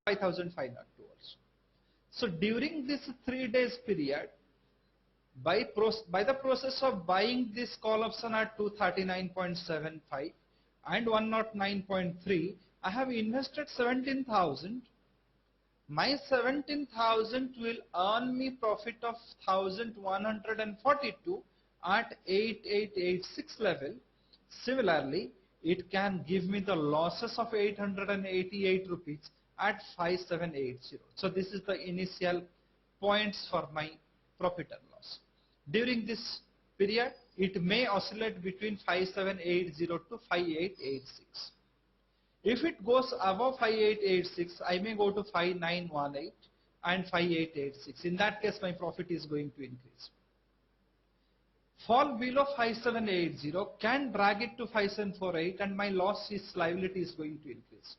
5,502 also. So during this 3 days period, by the process of buying this call option at 239.75 and 109.3, I have invested 17,000. My 17,000 will earn me profit of 1,142 at 8886 level. Similarly, it can give me the losses of 888 rupees at 5780. So this is the initial points for my profit and loss. During this period, it may oscillate between 5780 to 5886. If it goes above 5886, I may go to 5918 and 5886. In that case, my profit is going to increase. Fall below 5780 can drag it to 5748 and my liability is going to increase.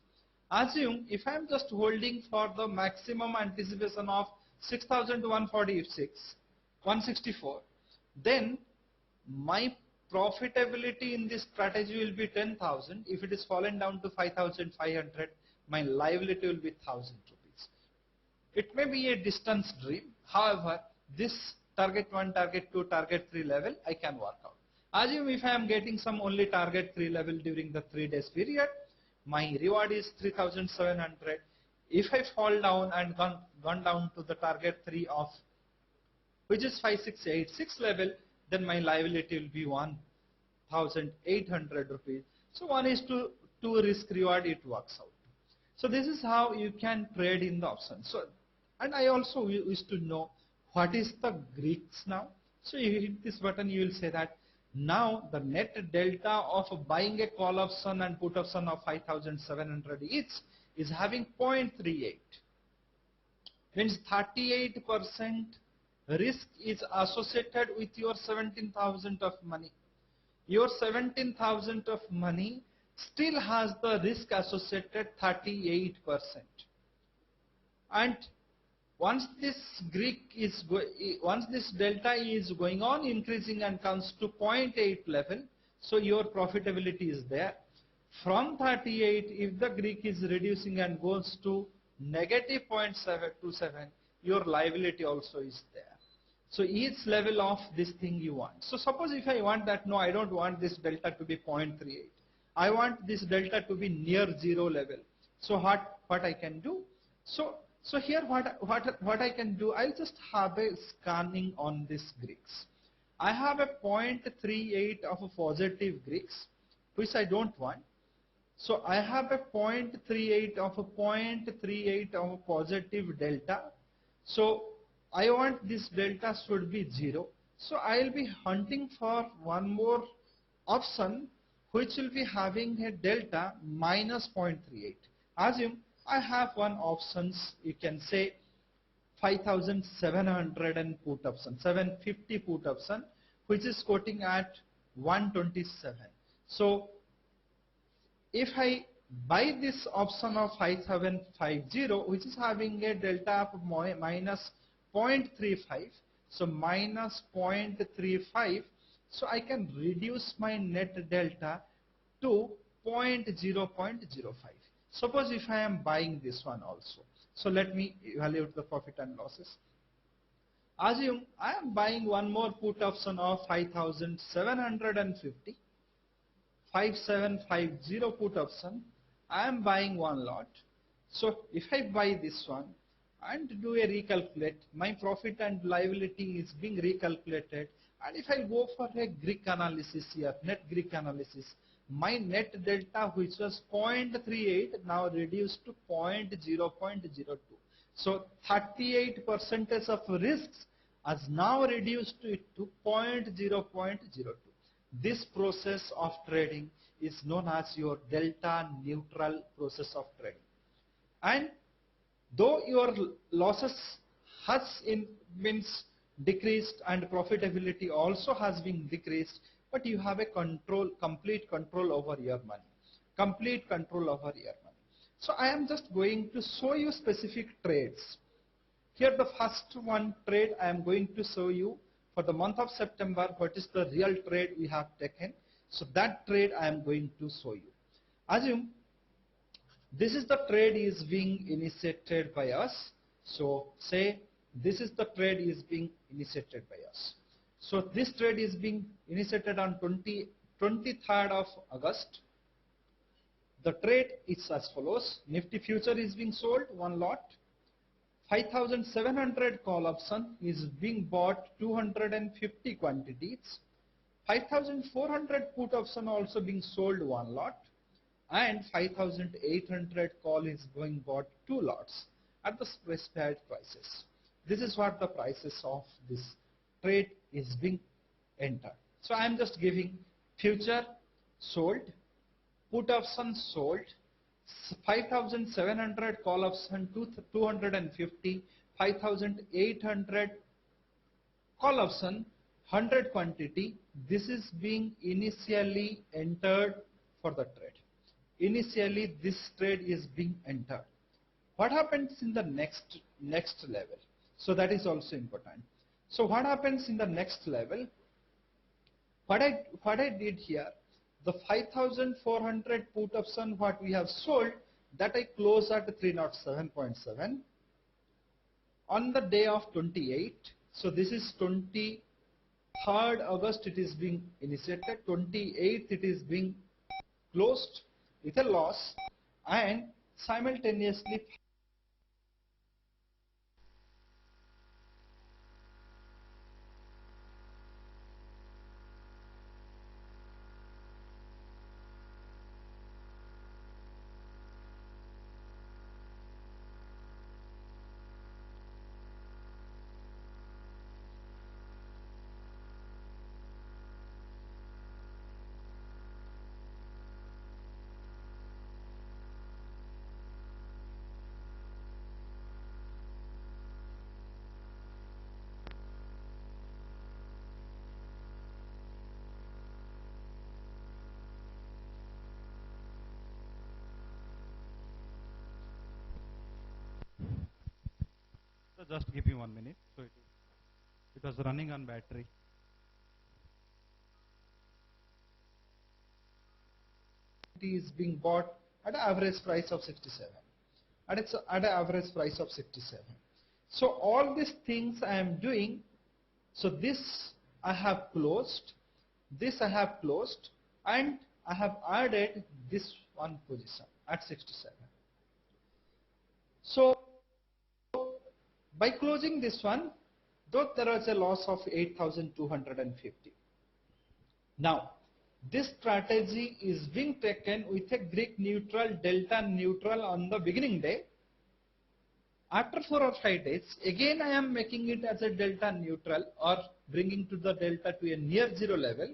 Assume if I am just holding for the maximum anticipation of 6,164, then my profitability in this strategy will be 10,000. If it is fallen down to 5,500, my liability will be 1,000 rupees. It may be a distance dream. However, this target 1, target 2, target 3 level I can work out. Assume if I am getting some only target 3 level during the 3 days period, my reward is 3,700. If I fall down and gone down to the target 3 of which is 5686 level, then my liability will be 1,800 rupees. So 1:2 risk reward, it works out. So this is how you can trade in the options. So, and I also wish to know what is the Greeks now. So you hit this button, you will say that now the net delta of buying a call option and put option of 5,700 each is having 0.38. Means 38% risk is associated with your 17,000 of money. Your 17,000 of money still has the risk associated 38%. And once this delta is going on increasing and comes to 0.8 level, so your profitability is there. From 38, if the Greek is reducing and goes to negative 0.727, your liability also is there. So each level of this thing you want. So suppose if I want that, no, I don't want this delta to be 0.38. I want this delta to be near 0 level. So what I can do? So here what I can do, I'll just have a scanning on this Greeks. I have a 0.38 of a positive Greeks, which I don't want. So I have a 0.38 of a positive delta. So I want this delta should be 0. So I will be hunting for one more option which will be having a delta minus 0.38. Assume I have one options, you can say 5,700 and put option, 750 put option, which is quoting at 127. So if I buy this option of 5750, which is having a delta of minus 0.35, so minus 0.35, so I can reduce my net delta to 0.05. Suppose if I am buying this one also. So let me evaluate the profit and losses. Assume I am buying one more put option of 5,750, 5750 put option. I am buying one lot. So if I buy this one and do a recalculate, my profit and liability is being recalculated. And if I go for a Greek analysis here, net Greek analysis, my net delta, which was 0.38, now reduced to 0.02. So 38% of risks has now reduced to 0.02. This process of trading is known as your delta neutral process of trading. And though your losses has means decreased and profitability also has been decreased, but you have a complete control over your money. Complete control over your money. So I am just going to show you specific trades. Here the first one trade I am going to show you for the month of September, what is the real trade we have taken. So that trade I am going to show you. Assume this is the trade is being initiated by us. So say this is the trade is being initiated by us. So this trade is being initiated on 23rd of August. The trade is as follows. Nifty future is being sold, one lot. 5,700 call option is being bought 250 quantities. 5,400 put option also being sold, one lot. And 5,800 call is going bought, two lots at the specified prices. This is what the prices of this trade is being entered. So I am just giving future sold, put option sold, 5,700 call option 250, 5,800 call option 100 quantity. This is being initially entered for the trade. Initially this trade is being entered. What happens in the next level? So that is also important. So what happens in the next level? What I did here, the 5,400 put option what we have sold, that I closed at 307.7 on the day of 28. So this is 23rd August it is being initiated, 28th it is being closed with a loss, and simultaneously So just give me 1 minute. So it was running on battery. it is being bought at an average price of 67. At an average price of 67. So all these things I am doing. So this I have closed, this I have closed, and I have added this one position at 67. So by closing this one, though there was a loss of 8,250. Now, this strategy is being taken with a Greek neutral, delta neutral on the beginning day. After 4 or 5 days, again I am making it as a delta neutral or bringing to the delta to a near zero level.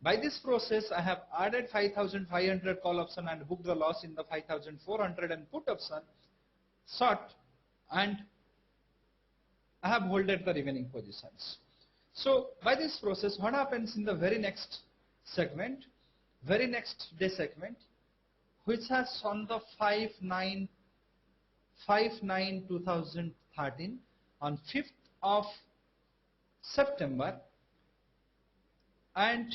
By this process, I have added 5,500 call option and booked the loss in the 5,400 and put option short, and I have holded the remaining positions. So by this process, what happens in the very next segment, very next day segment, which has on the 5/9/2013 on 5th of September and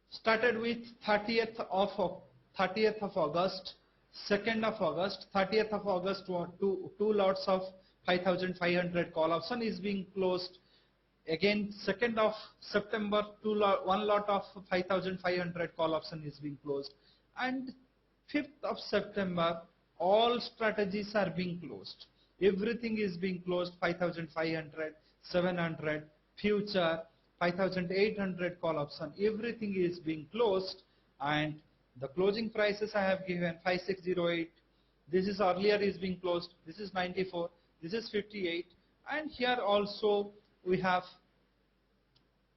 started with 30th of August, 2nd of August, 30th of August, two lots of 5,500 call option is being closed. Again, 2nd of September, one lot of 5,500 call option is being closed. And 5th of September, all strategies are being closed. Everything is being closed, 5,500, 700, future, 5,800 call option, everything is being closed, and the closing prices I have given 5608. This is earlier is being closed. This is 94. This is 58. And here also we have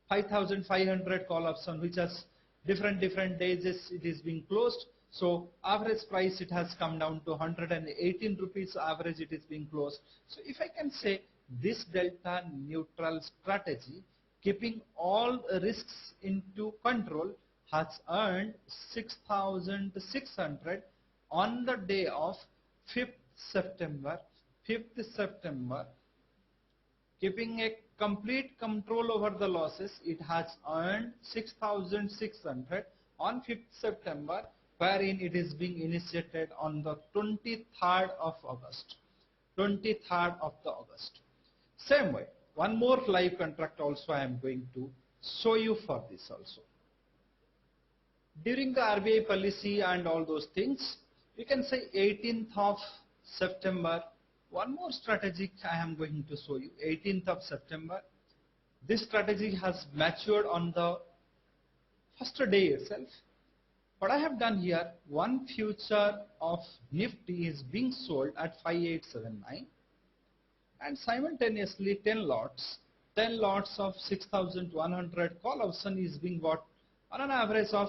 5,500 call option, which has different days it is being closed. So average price it has come down to 118 rupees average it is being closed. So if I can say this delta neutral strategy, keeping all risks into control, has earned 6,600 on the day of 5th September. 5th September, keeping a complete control over the losses, it has earned 6,600 on 5th September, wherein it is being initiated on the 23rd of August. 23rd of the August. Same way, one more live contract also I am going to show you for this also. During the RBI policy and all those things, you can say 18th of September, one more strategy I am going to show you. 18th of September, this strategy has matured on the first day itself. What I have done here, one future of Nifty is being sold at 5879 and simultaneously 10 lots of 6100 call option is being bought on an average of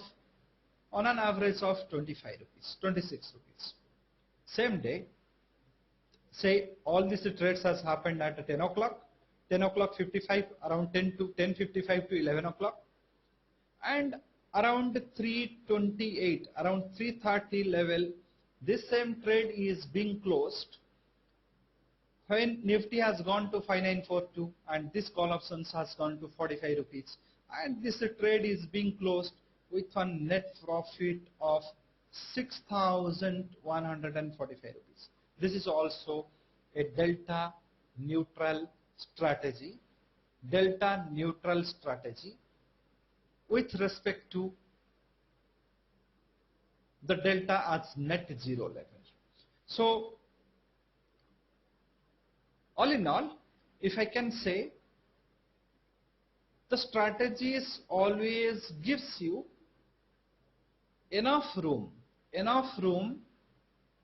25 rupees, 26 rupees. Same day, say all these trades has happened at 10 o'clock, 55, around 10:55 to 11 o'clock, and around 3:28, around 3:30 level, this same trade is being closed when Nifty has gone to 5942 and this call options has gone to 45 rupees, and this trade is being closed with a net profit of 6,145 rupees. This is also a delta neutral strategy with respect to the delta as net zero level. So all in all, if I can say, the strategies always gives you enough room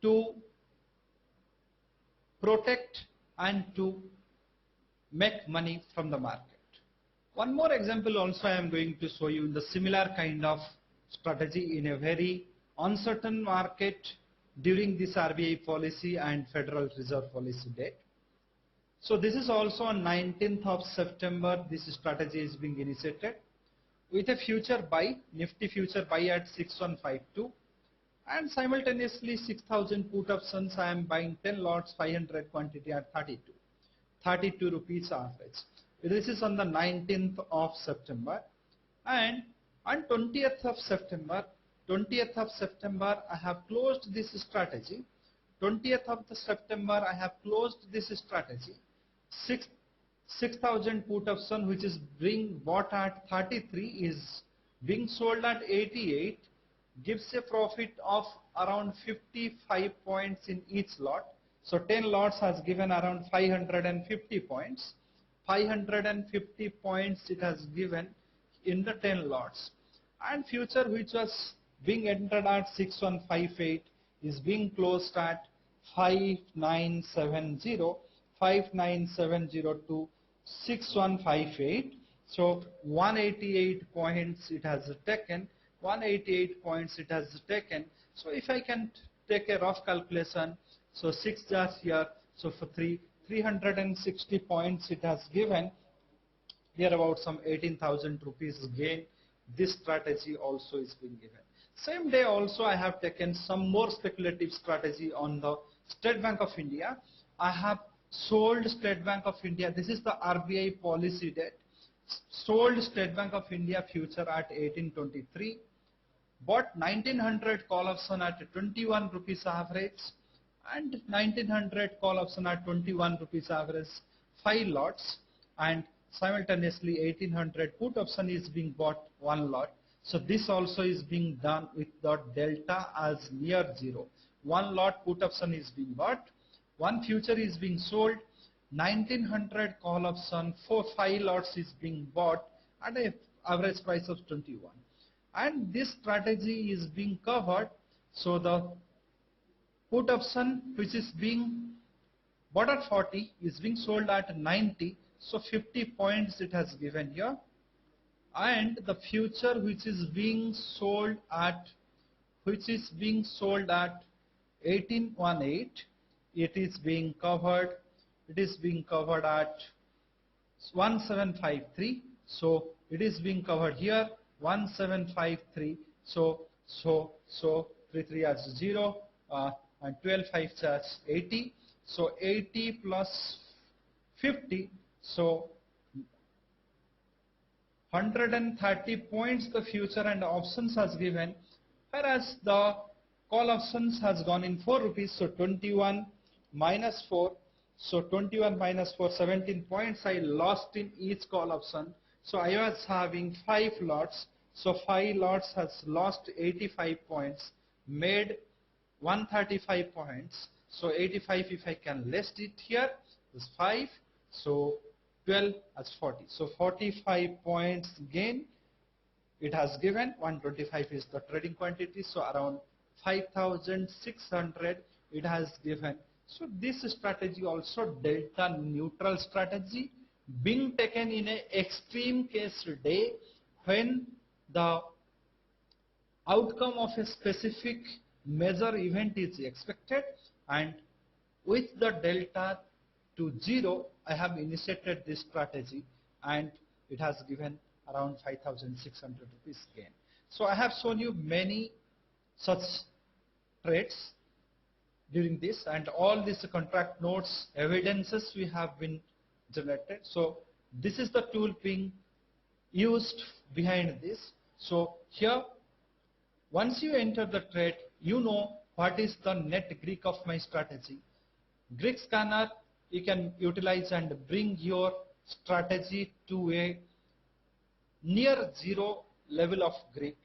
to protect and to make money from the market. One more example also I am going to show you in the similar kind of strategy in a very uncertain market during this RBI policy and Federal Reserve policy date. So this is also on 19th of September, this strategy is being initiated with a future buy, Nifty future buy at 6152 and simultaneously 6000 put options. I am buying 10 lots, 500 quantity at 32 rupees average. This is on the 19th of September, and on 20th of September, I have closed this strategy. 20th of September, I have closed this strategy. 6,000 put option, which is being bought at 33, is being sold at 88, gives a profit of around 55 points in each lot. So 10 lots has given around 550 points. 550 points it has given in the 10 lots. And future, which was being entered at 6158, is being closed at 5970 to 6158. So 188 points it has taken. 188 points it has taken. So if I can take a rough calculation, so 6 jars here, so for 360 points it has given. Here about some 18,000 rupees gain. This strategy also is being given. Same day also I have taken some more speculative strategy on the State Bank of India. I have sold State Bank of India. This is the RBI policy date. Sold State Bank of India future at 1823. Bought 1900 call option at 21 rupees average and 1900 call option at 21 rupees average, 5 lots, and simultaneously 1800 put option is being bought 1 lot. So this also is being done with the delta as near zero. 1 lot put option is being bought, 1 future is being sold, 1900 call option for 5 lots is being bought at an average price of 21. And this strategy is being covered. So the put option which is being bought at 40 is being sold at 90. So 50 points it has given here. And the future which is being sold at 1818, it is being covered at 1753. So it is being covered here 1753. So 33 as 0 and 12 5 as 80. So 80 plus 50. So 130 points the future and options has given. whereas the call options has gone in 4 rupees, so 21 minus 4, so 21 minus 4, 17 points I lost in each call option. So I was having 5 lots, so 5 lots has lost 85 points, made 135 points. So 85, if I can list it here, is 5, so 12 as 40. So 45 points gain it has given. 125 is the trading quantity, so around 5,600 it has given. So this strategy also delta neutral strategy being taken in a extreme case day when the outcome of a specific major event is expected, and with the delta to 0 I have initiated this strategy and it has given around 5,600 rupees gain. So I have shown you many such trades during this, and all these contract notes evidences we have been generated. So this is the tool being used behind this. So here, once you enter the trade, you know what is the net Greek of my strategy. Greek scanner you can utilize and bring your strategy to a near zero level of Greek.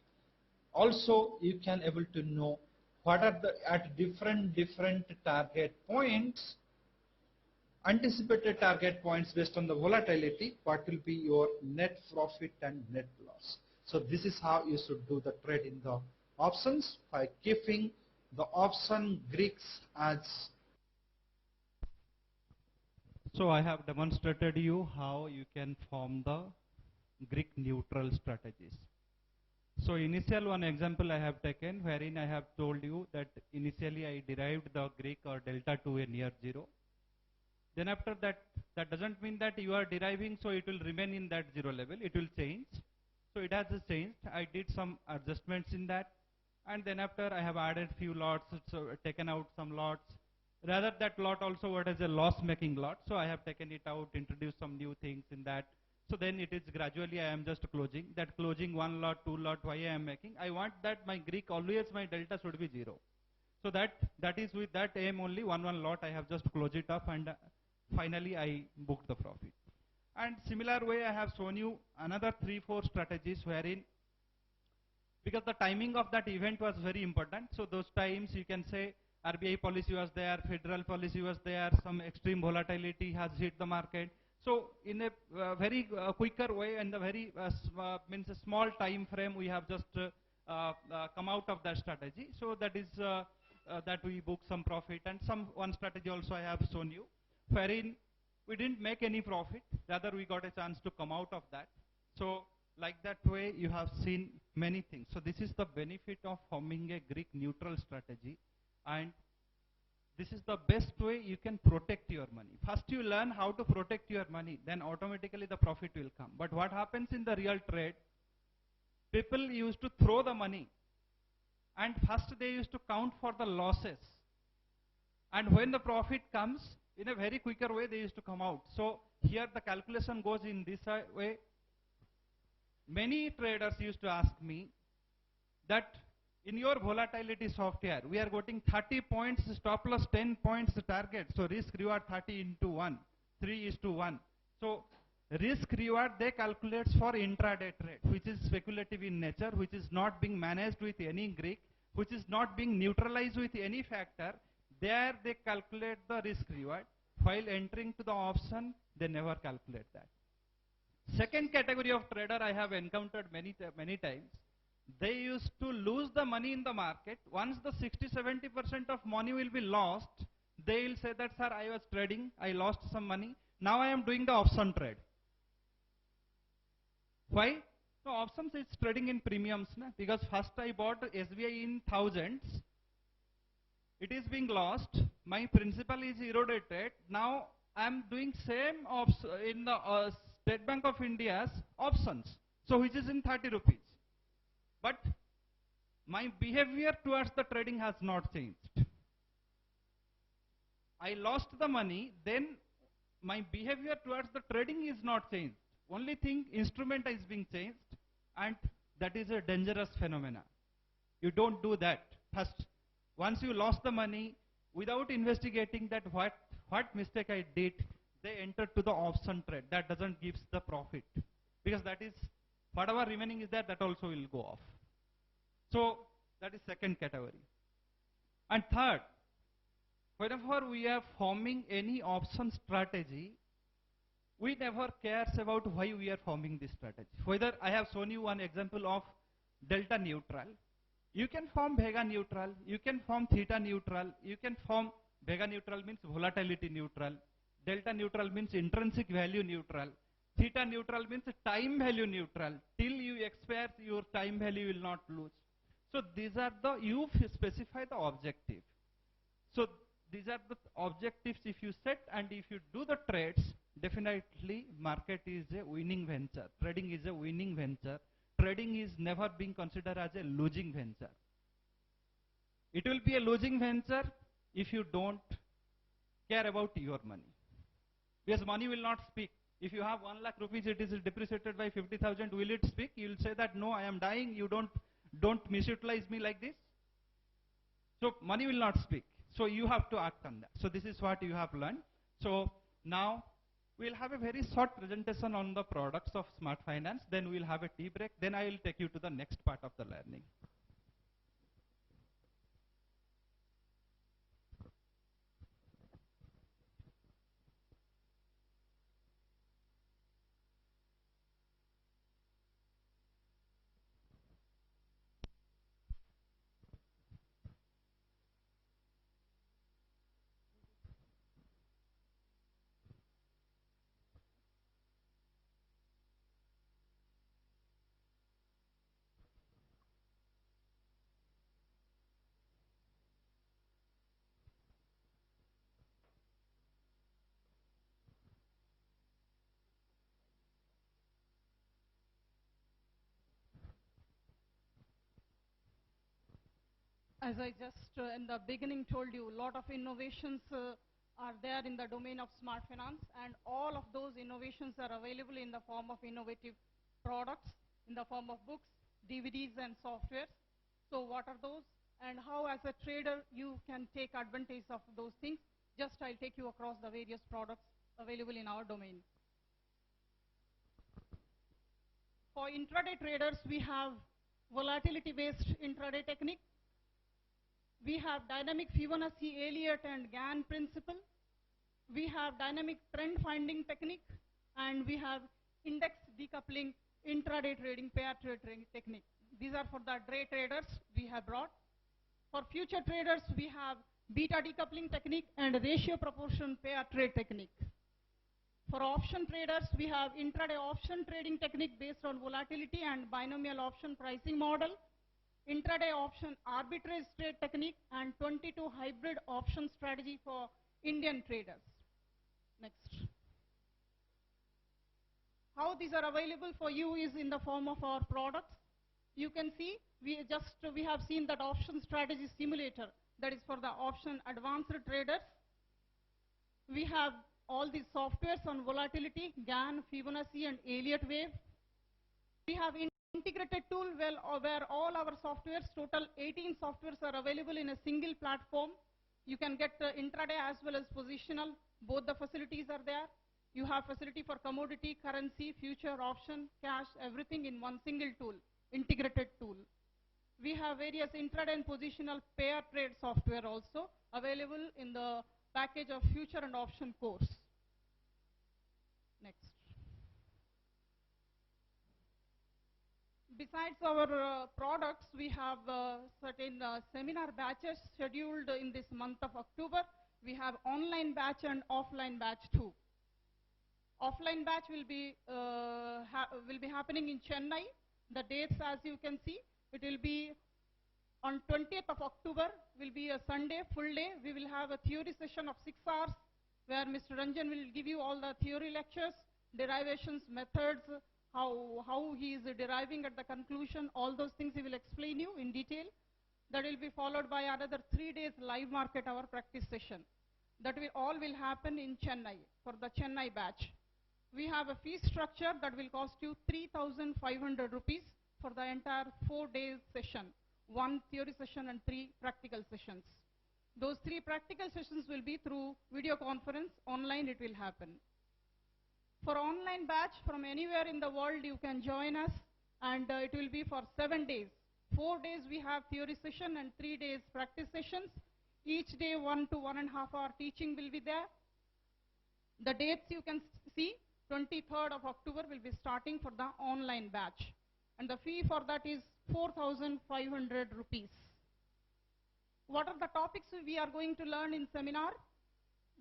Also, you can able to know what are the at different target points, anticipated target points based on the volatility, what will be your net profit and net loss. So this is how you should do the trade in the options, by keeping the option Greeks as. So I have demonstrated you how you can form the Greek neutral strategies. So initial one example I have taken, wherein I have told you that initially I derived the Greek or delta to a near zero. Then after that, that doesn't mean that you are deriving, so it will remain in that zero level. It will change. So it has changed. I did some adjustments in that. And then after I have added few lots, so taken out some lots. Rather that lot also what is a loss making lot. So I have taken it out, introduced some new things in that. So then it is gradually I am just closing. That closing 1 lot, 2 lot, why I am making? I want that my Greek always my delta should be 0. So that is with that aim only 1 lot I have just closed it up, and finally I booked the profit. And similar way I have shown you another 3-4 strategies wherein, because the timing of that event was very important. So those times you can say RBI policy was there, federal policy was there, some extreme volatility has hit the market. So in a very quicker way and a very means a small time frame, we have just come out of that strategy. So that is that we book some profit, and one strategy also I have shown you, wherein we didn't make any profit, rather we got a chance to come out of that. So like that way you have seen many things. So this is the benefit of forming a Greek neutral strategy, and this is the best way you can protect your money. First you learn how to protect your money, then automatically the profit will come. But what happens in the real trade, people used to throw the money, and first they used to count for the losses, and when the profit comes, in a very quicker way they used to come out. So here the calculation goes in this way. Many traders used to ask me that in your volatility software, we are getting 30 points stop loss, 10 points target. So risk reward 30 into 1, 3:1. So risk reward they calculate for intraday trade, which is speculative in nature, which is not being managed with any Greek, which is not being neutralized with any factor. There they calculate the risk reward. While entering to the option, they never calculate that. Second category of trader I have encountered many times. They used to lose the money in the market. Once the 60-70% of money will be lost, they will say that, sir, I was trading, I lost some money, now I am doing the option trade. Why? So options is trading in premiums, na? Because first I bought SBI in thousands, it is being lost, my principal is eroded, now I am doing same in the State Bank of India's options, so which is in 30 rupees. But my behavior towards the trading has not changed. I lost the money, then my behavior towards the trading is not changed. Only thing, instrument is being changed, and that is a dangerous phenomena. You don't do that. First, once you lost the money, without investigating that what mistake I did, they enter to the option trade. That doesn't give the profit. Because that is, whatever remaining is there, that also will go off. So, that is second category. And third, whenever we are forming any option strategy, we never cares about why we are forming this strategy. Whether I have shown you one example of delta neutral. You can form vega neutral, you can form theta neutral, you can form vega neutral means volatility neutral, delta neutral means intrinsic value neutral, theta neutral means time value neutral. Till you expire, your time value will not lose. So these are the, you specify the objective. So these are the objectives if you set, and if you do the trades, definitely market is a winning venture. Trading is a winning venture. Trading is never being considered as a losing venture. It will be a losing venture if you don't care about your money. Because money will not speak. If you have 1 lakh rupees, it is depreciated by 50,000, will it speak? You will say that, no, I am dying, you don't misutilize me like this. So money will not speak. So you have to act on that. So this is what you have learned. So now we'll have a very short presentation on the products of Smart Finance. Then we'll have a tea break. Then I will take you to the next part of the learning. As I just in the beginning told you, a lot of innovations are there in the domain of Smart Finance, and all of those innovations are available in the form of innovative products, in the form of books, DVDs, and software. So what are those, and how as a trader you can take advantage of those things? Just I'll take you across the various products available in our domain. For intraday traders, we have volatility-based intraday technique. We have dynamic Fibonacci, Elliott, and Gann principle. We have dynamic trend finding technique, and we have index decoupling intraday trading, pair trade trading technique. These are for the day traders we have brought. For future traders, we have beta decoupling technique and ratio proportion pair trade technique. For option traders, we have intraday option trading technique based on volatility and binomial option pricing model, intraday option arbitrage trade technique, and 22 hybrid option strategy for Indian traders. Next. How these are available for you is in the form of our products. You can see we have seen that option strategy simulator, that is for the option advanced traders. We have all these softwares on volatility, Gann, Fibonacci, and Elliott wave. We have integrated tool where all our softwares, total 18 softwares, are available in a single platform. You can get intraday as well as positional. Both the facilities are there. You have facility for commodity, currency, future, option, cash, everything in one single tool, integrated tool. We have various intraday and positional pair trade software also available in the package of future and option course. Next. Besides our products, we have certain seminar batches scheduled in this month of October. We have online batch and offline batch too. Offline batch will be happening in Chennai. The dates, as you can see, it will be on 20th of October, will be a Sunday, full day. We will have a theory session of 6 hours where Mr. Ranjan will give you all the theory lectures, derivations, methods, how he is deriving at the conclusion, all those things he will explain you in detail. That will be followed by another 3 days live market hour practice session. That all will happen in Chennai for the Chennai batch. We have a fee structure that will cost you 3,500 rupees for the entire 4 days session. 1 theory session and 3 practical sessions. Those 3 practical sessions will be through video conference, online it will happen. For online batch from anywhere in the world you can join us, and it will be for 7 days. 4 days we have theory session and 3 days practice sessions. Each day 1 to 1.5 hour teaching will be there. The dates you can see, 23rd of October will be starting for the online batch. And the fee for that is 4,500 rupees. What are the topics we are going to learn in seminar?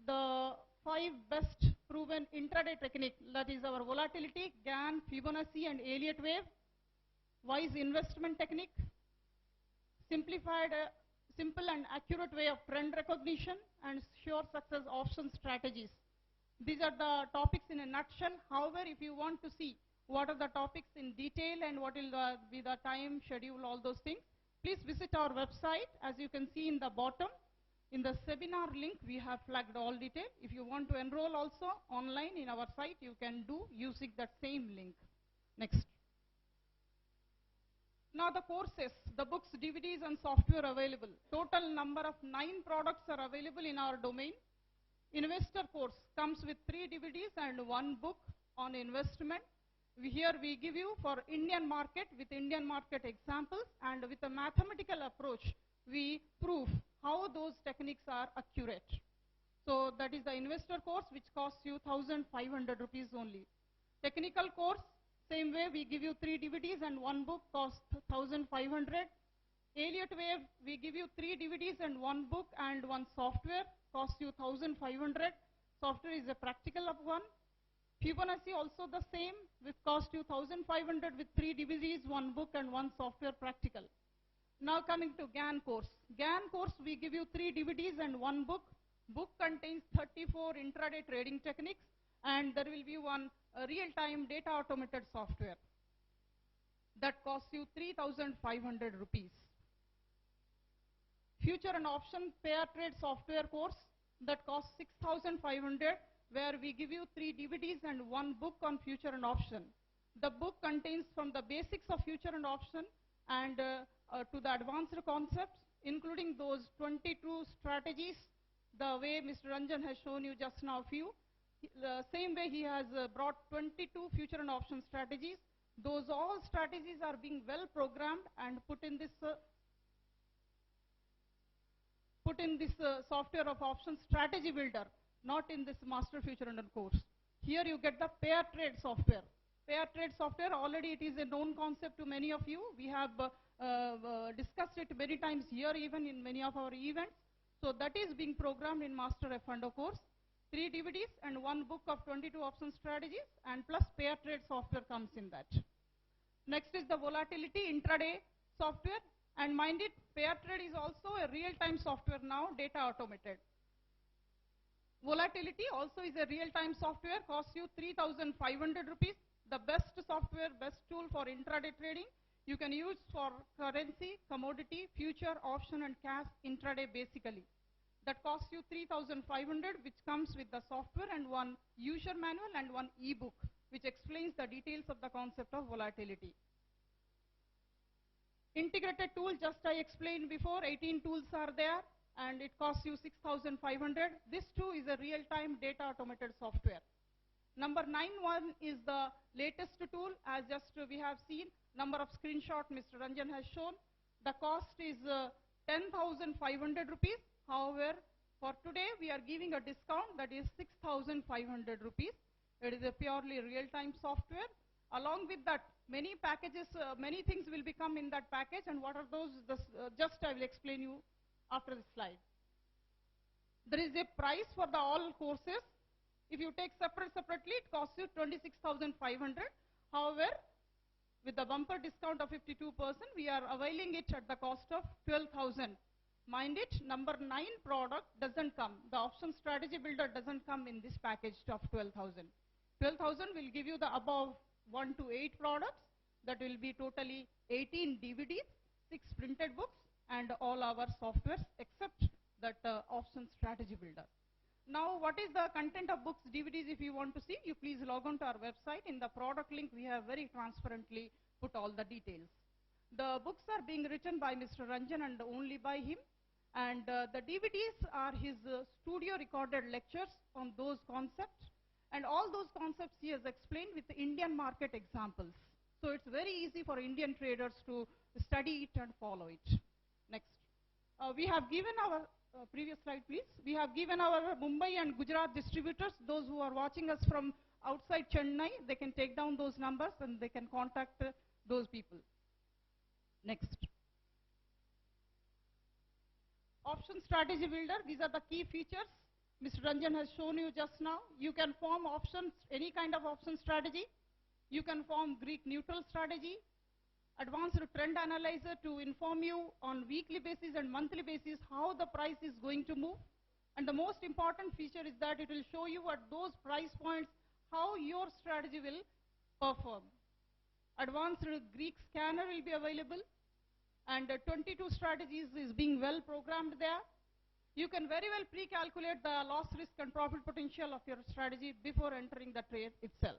The 5 best proven intraday technique, that is our volatility, Gann, Fibonacci and Elliott wave, wise investment technique, simplified, simple and accurate way of trend recognition, and sure success option strategies. These are the topics in a nutshell. However, if you want to see what are the topics in detail and what will be the time schedule, all those things, please visit our website. As you can see in the bottom, in the seminar link, we have flagged all detail. If you want to enroll also online in our site, you can do using that same link. Next. Now the courses, the books, DVDs and software available. Total number of 9 products are available in our domain. Investor course comes with 3 DVDs and 1 book on investment. Here we give you for Indian market with Indian market examples, and with a mathematical approach we prove how those techniques are accurate. So that is the investor course, which costs you 1,500 rupees only. Technical course, same way we give you 3 DVDs and 1 book, cost 1,500. Elliott wave, we give you 3 DVDs and 1 book and 1 software, cost you 1,500. Software is a practical one. Fibonacci also the same, with cost you 1,500 with 3 DVDs, 1 book and 1 software practical. Now coming to Gann course. Gann course we give you 3 DVDs and 1 book. Book contains 34 intraday trading techniques, and there will be 1 real-time data automated software. That costs you 3,500 rupees. Future and option pair trade software course, that costs 6,500, where we give you 3 DVDs and 1 book on future and option. The book contains from the basics of future and option and to the advanced concepts, including those 22 strategies, the way Mr. Ranjan has shown you just now few. The same way he has brought 22 future and option strategies. Those all strategies are being well programmed and put in this software of option strategy builder, not in this master future and course. Here you get the pair trade software. Pair trade software, already it is a known concept to many of you. We have discussed it many times here, even in many of our events. So that is being programmed in master F&O course. 3 DVDs and 1 book of 22 option strategies, and plus pair trade software comes in that. Next is the volatility intraday software, and mind it, pair trade is also a real-time software now, data automated. Volatility also is a real-time software, costs you 3,500 rupees. The best software, best tool for intraday trading. You can use for currency, commodity, future, option and cash intraday basically. That costs you 3,500, which comes with the software and 1 user manual and 1 ebook, which explains the details of the concept of volatility. Integrated tool, just I explained before, 18 tools are there, and it costs you 6,500. This too is a real-time data automated software. Number 9.1 is the latest tool, as just we have seen. Number of screenshot Mr. Ranjan has shown. The cost is 10,500 rupees. However, for today we are giving a discount, that is 6,500 rupees. It is a purely real-time software. Along with that, many packages, many things will become in that package, and what are those? Just I will explain you after this slide. There is a price for the all courses. If you take separately, it costs you 26,500. However, with the bumper discount of 52%, we are availing it at the cost of 12,000. Mind it, number 9 product doesn't come. The option strategy builder doesn't come in this package of 12,000. 12,000 will give you the above 1 to 8 products. That will be totally 18 DVDs, 6 printed books, and all our softwares except that option strategy builder. Now, what is the content of books, DVDs? If you want to see, you please log on to our website. In the product link, we have very transparently put all the details. The books are being written by Mr. Ranjan and only by him. And the DVDs are his studio recorded lectures on those concepts. And all those concepts he has explained with Indian market examples. So it's very easy for Indian traders to study it and follow it. Next. We have given our, previous slide please, we have given our Mumbai and Gujarat distributors, those who are watching us from outside Chennai, they can take down those numbers and they can contact those people. Next. Option strategy builder, these are the key features Mr. Ranjan has shown you just now. You can form options, any kind of option strategy. You can form Greek neutral strategy, advanced trend analyzer to inform you on weekly basis and monthly basis how the price is going to move. And the most important feature is that it will show you at those price points how your strategy will perform. Advanced Greek scanner will be available, and 22 strategies is being well programmed there. You can very well pre-calculate the loss, risk and profit potential of your strategy before entering the trade itself.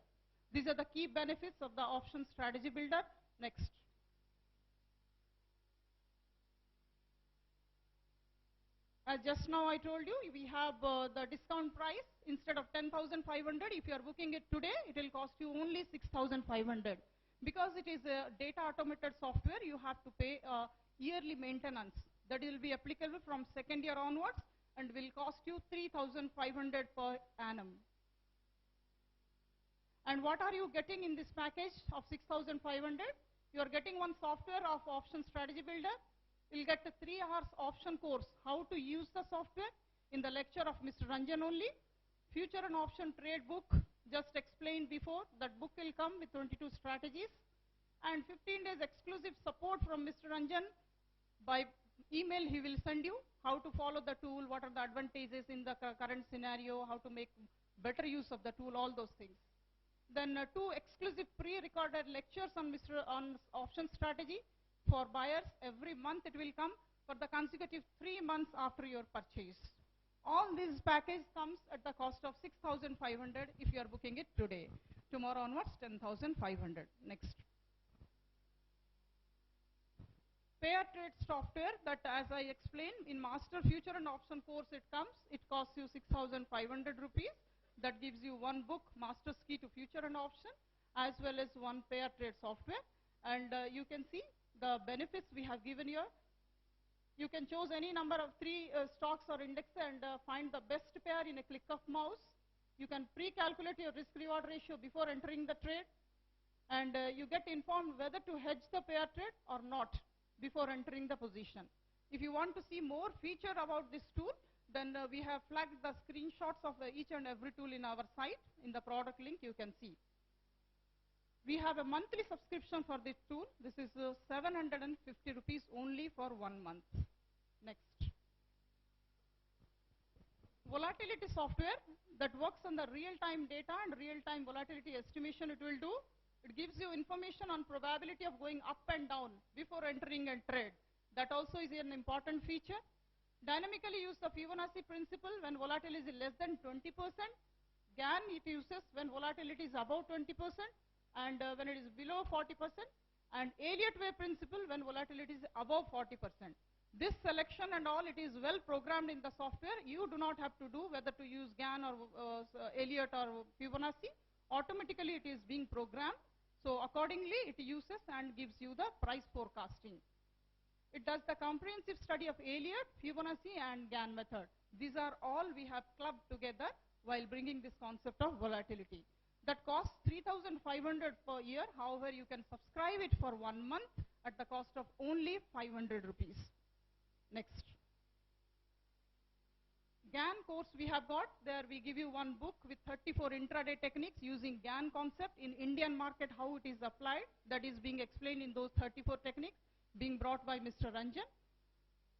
These are the key benefits of the option strategy builder. Next. As just now I told you, we have the discount price. Instead of 10,500, if you are booking it today, it will cost you only 6,500. Because it is a data automated software, you have to pay yearly maintenance. That will be applicable from second year onwards and will cost you 3,500 per annum. And what are you getting in this package of 6,500? You are getting one software of option strategy builder. You'll get a 3 hours option course, how to use the software in the lecture of Mr. Ranjan only. Future and option trade book, just explained before, that book will come with 22 strategies. And 15 days exclusive support from Mr. Ranjan. By email he will send you how to follow the tool, what are the advantages in the current scenario, how to make better use of the tool, all those things. Then 2 exclusive pre-recorded lectures on option strategy for buyers. Every month it will come for the consecutive 3 months after your purchase. All this package comes at the cost of 6,500 if you are booking it today. Tomorrow onwards, 10,500. Next. Pair trade software that, as I explained, in Master Future and Option course it comes. It costs you 6,500 rupees. That gives you one book, Master's Key to Future and Option, as well as one pair trade software. And you can see the benefits we have given here. You can choose any number of 3 stocks or index and find the best pair in a click of mouse. You can pre-calculate your risk-reward ratio before entering the trade. And you get informed whether to hedge the pair trade or not before entering the position. If you want to see more feature about this tool, then we have flagged the screenshots of each and every tool in our site. In the product link you can see. We have a monthly subscription for this tool. This is 750 rupees only for 1 month. Next. Volatility software that works on the real-time data and real-time volatility estimation it will do. It gives you information on probability of going up and down before entering a trade. That also is an important feature. Dynamically use the Fibonacci principle when volatility is less than 20%. GAN it uses when volatility is above 20%. And when it is below 40%, and Elliott wave principle when volatility is above 40%. This selection and all, it is well programmed in the software. You do not have to do whether to use GAN or Elliott or Fibonacci. Automatically it is being programmed. So accordingly it uses and gives you the price forecasting. It does the comprehensive study of Elliott, Fibonacci and GAN method. These are all we have clubbed together while bringing this concept of volatility. That costs 3,500 per year. However, you can subscribe it for 1 month at the cost of only 500 rupees. Next. GAN course we have got. There we give you one book with 34 intraday techniques using GAN concept in Indian market, how it is applied. That is being explained in those 34 techniques being brought by Mr. Ranjan.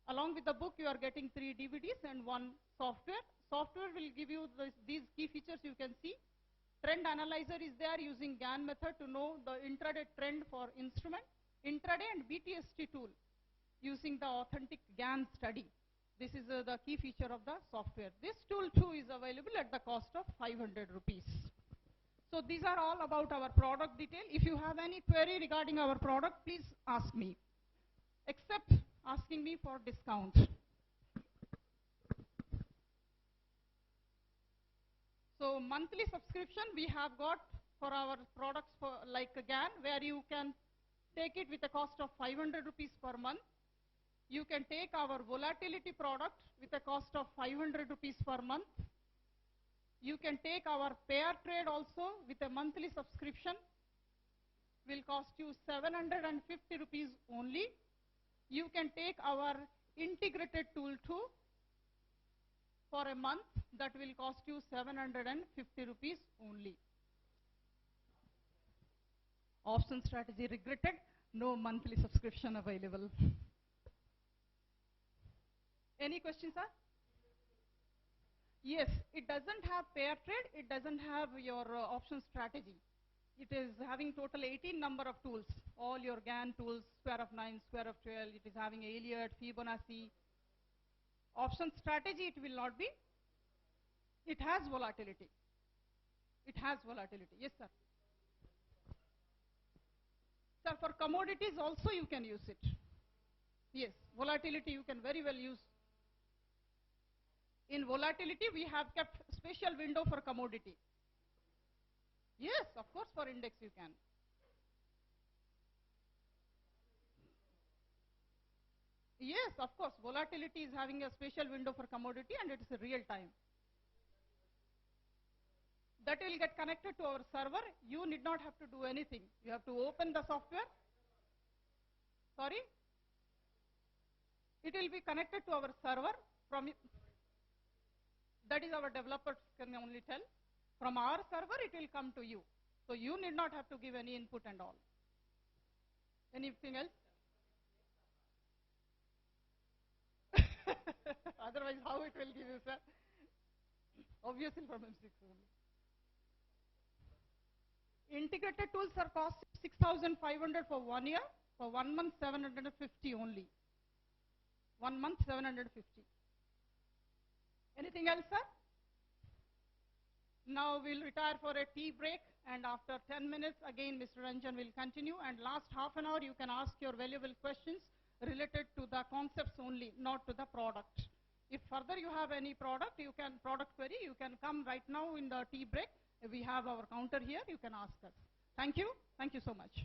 Along with the book, you are getting 3 DVDs and 1 software. Software will give you these key features you can see. Trend analyzer is there using GAN method to know the intraday trend for instrument. Intraday and BTST tool using the authentic GAN study. This is the key feature of the software. This tool too is available at the cost of 500 rupees. So these are all about our product detail. If you have any query regarding our product, please ask me, except asking me for discount. So monthly subscription we have got for our products for like GAN, where you can take it with a cost of 500 rupees per month. You can take our volatility product with a cost of 500 rupees per month. You can take our pair trade also with a monthly subscription. Will cost you 750 rupees only. You can take our integrated tool too for a month. That will cost you 750 rupees only. Option strategy regretted. No monthly subscription available. Any questions, sir? Yes, it doesn't have pair trade. It doesn't have your option strategy. It is having total 18 number of tools. All your GAN tools, square of 9, square of 12. It is having Elliott, Fibonacci. Option strategy, it will not be. It has volatility. It has volatility. Yes, sir. Sir, for commodities also you can use it. Yes, volatility you can very well use. In volatility, we have kept special window for commodity. Yes, of course, for index you can. Yes, of course, volatility is having a special window for commodity and it is a real time. That will get connected to our server. You need not have to do anything. You have to open the software. Sorry? It will be connected to our server. That is our developers can only tell. From our server, it will come to you. So you need not have to give any input and all. Anything else? Otherwise, how it will give you, sir? Obviously from M6 only. Integrated tools are cost 6,500 for 1 year. For 1 month, 750 only. 1 month, 750. Anything else, sir? Now we'll retire for a tea break, and after 10 minutes, again, Mr. Ranjan will continue, and last half an hour, you can ask your valuable questions related to the concepts only, not to the product. If further you have any product query, you can come right now in the tea break. We have our counter here, you can ask us. Thank you so much.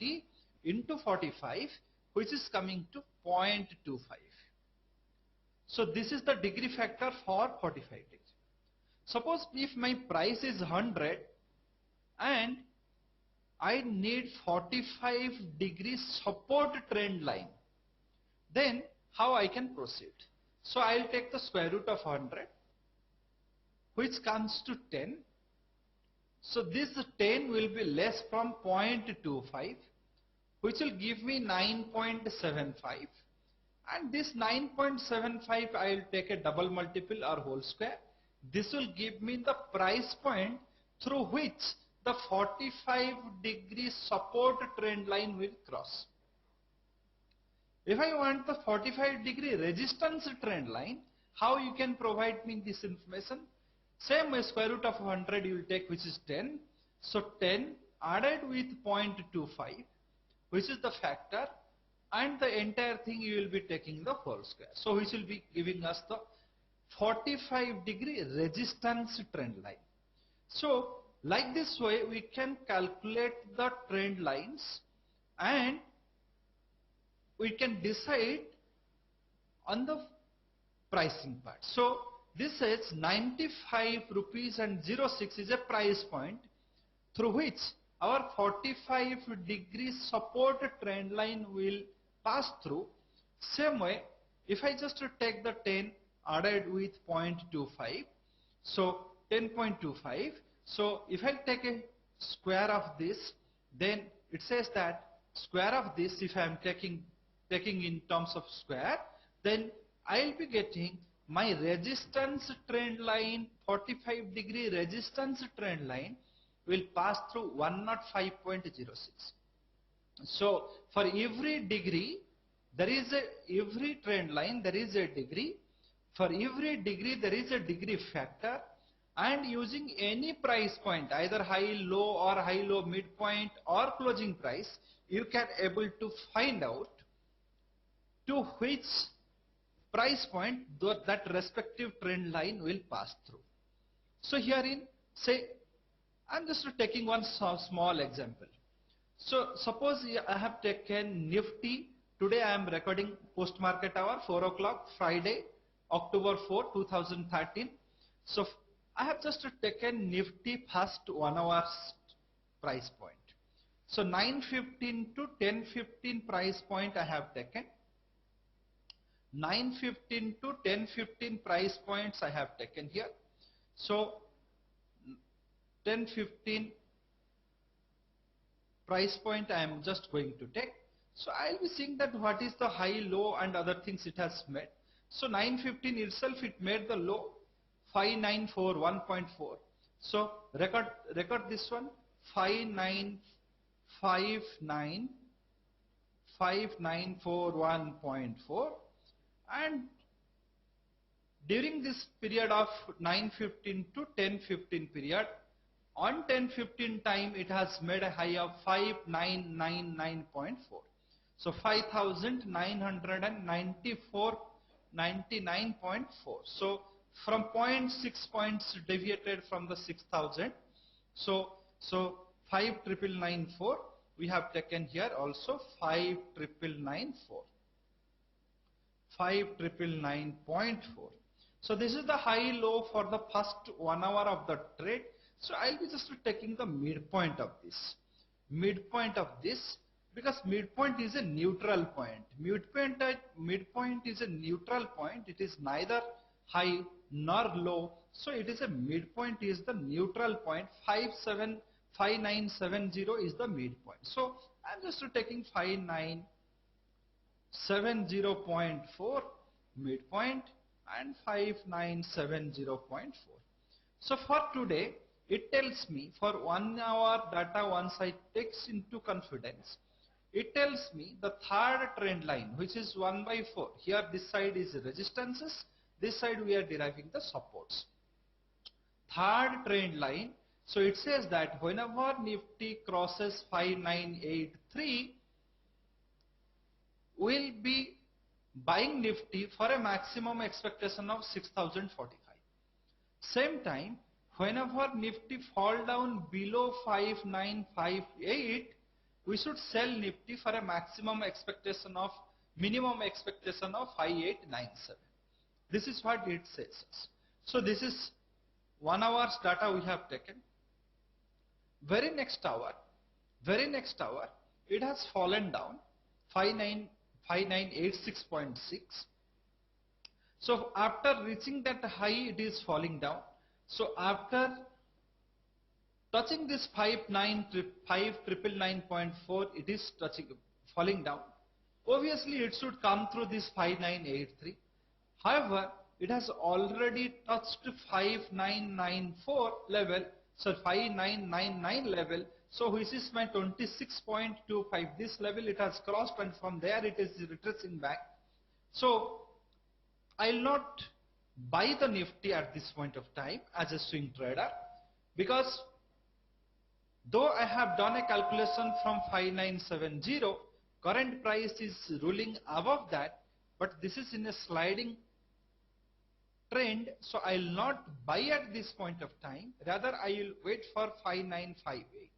Nifty into 45, which is coming to 0.25. So this is the degree factor for 45 days. Suppose if my price is 100 and I need 45 degrees support trend line, then how I can proceed? So I'll take the square root of 100, which comes to 10. So this 10 will be less from 0.25, which will give me 9.75. And this 9.75, I'll take a double multiple or whole square. This will give me the price point through which the 45 degree support trend line will cross. If I want the 45 degree resistance trend line, how you can provide me this information? Same square root of 100 you will take, which is 10. So 10 added with 0.25, which is the factor, and the entire thing you will be taking the whole square. So which will be giving us the 45 degree resistance trend line. So like this way we can calculate the trend lines and we can decide on the pricing part. So this says 95 rupees and 06 is a price point through which our 45 degree support trend line will pass through. Same way, if I just take the 10 added with 0.25, so 10.25, so if I take a square of this, then it says that square of this, if I am taking in terms of square, then I will be getting my resistance trend line, 45 degree resistance trend line will pass through 105.06. So for every degree, every trend line there is a degree. For every degree there is a degree factor, and using any price point, either high low or high low midpoint or closing price, you can able to find out to which price point that respective trend line will pass through. So herein, say, I'm just taking one small example. So suppose I have taken Nifty. Today I am recording post market hour 4 o'clock Friday, October 4, 2013. So I have just taken Nifty first 1 hour price point. So 9:15 to 10:15 price point I have taken. 9:15 to 10:15 price points I have taken here. So 10:15 price point I am just going to take. So I will be seeing that what is the high, low and other things it has made. So 9:15 itself it made the low 5941.4. So record this one 5941.4, and during this period of 9:15 to 10:15 period, on 10:15 time it has made a high of 5999.4. So 5994.99.4. So from 0.6 points deviated from the 6000. So 59994 we have taken here also 59994. 599.4. So this is the high low for the first 1 hour of the trade. So I'll be just taking the midpoint of this. Midpoint of this, because midpoint is a neutral point. Midpoint is a neutral point. It is neither high nor low. So it is a midpoint is the neutral point. 5970 is the midpoint. So I'm just taking 5970.4 midpoint and 5970.4. So for today, it tells me for 1 hour data once I takes into confidence, it tells me the third trend line, which is 1/4. Here this side is resistances, this side we are deriving the supports. Third trend line, so it says that whenever Nifty crosses 5983, we'll be buying Nifty for a maximum expectation of 6045. Same time, whenever Nifty fall down below 5958, we should sell Nifty for a minimum expectation of 5897. This is what it says. So this is 1 hour's data we have taken. Very next hour, it has fallen down 5986.6. So after reaching that high, it is falling down. So after touching this 5999.4, it is falling down. Obviously, it should come through this 5983. However, it has already touched 5994 level, so 5999 level. So which is my 26.25. This level it has crossed, and from there it is retracing back. So I'll not buy the Nifty at this point of time as a swing trader, because though I have done a calculation from 5970, current price is ruling above that, but this is in a sliding trend, so I will not buy at this point of time. Rather, I will wait for 5958.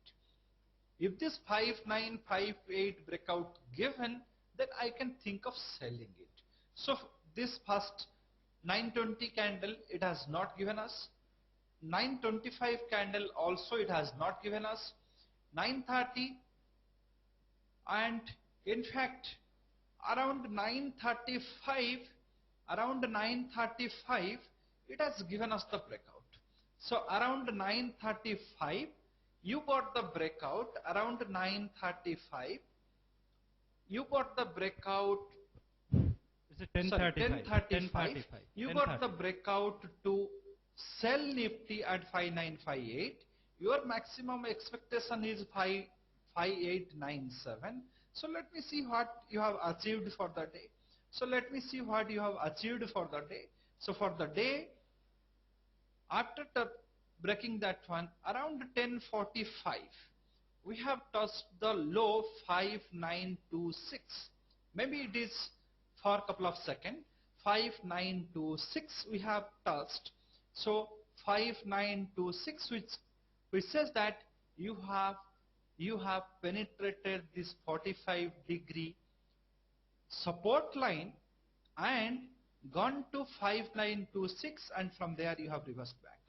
If this 5958 breakout given, then I can think of selling it. So this first 920 candle, it has not given us. 925 candle also it has not given us. 930, and in fact around 935 it has given us the breakout. So around 935 you got the breakout. Around 935 you got the breakout. Is it 1035? 1035. You got the breakout to sell Nifty at 5958. Your maximum expectation is 5897. So let me see what you have achieved for the day. So for the day, after breaking that one, around 1045, we have touched the low 5926. Maybe it is for a couple of seconds. 5926 we have touched. So 5926, which says that you have penetrated this 45-degree support line and gone to 5926, and from there you have reversed back.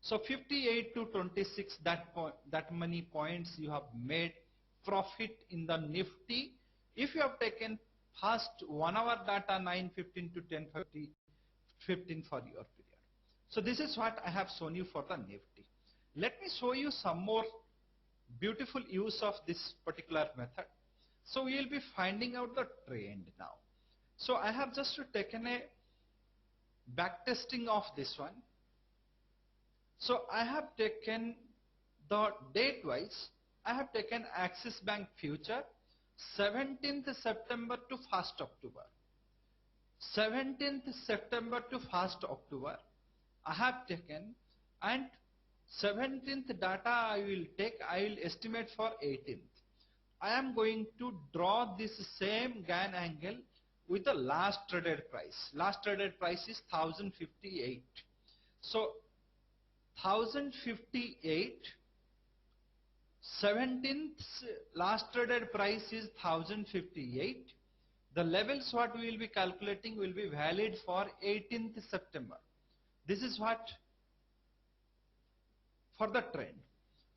So 58 to 26, that many points you have made profit in the Nifty if you have taken first 1 hour data 9:15 to 10:15 for your period. So this is what I have shown you for the Nifty. Let me show you some more beautiful use of this particular method. So we will be finding out the trend now. So I have just taken a back testing of this one. So I have taken the date wise. I have taken Axis Bank future 17th September to 1st October. 17th September to 1st October I have taken, and 17th data I will estimate for 18th. I am going to draw this same Gann angle with the last traded price. Last traded price is 1058. So 1058, 17th last traded price is 1058. The levels what we will be calculating will be valid for 18th September. This is what for the trend.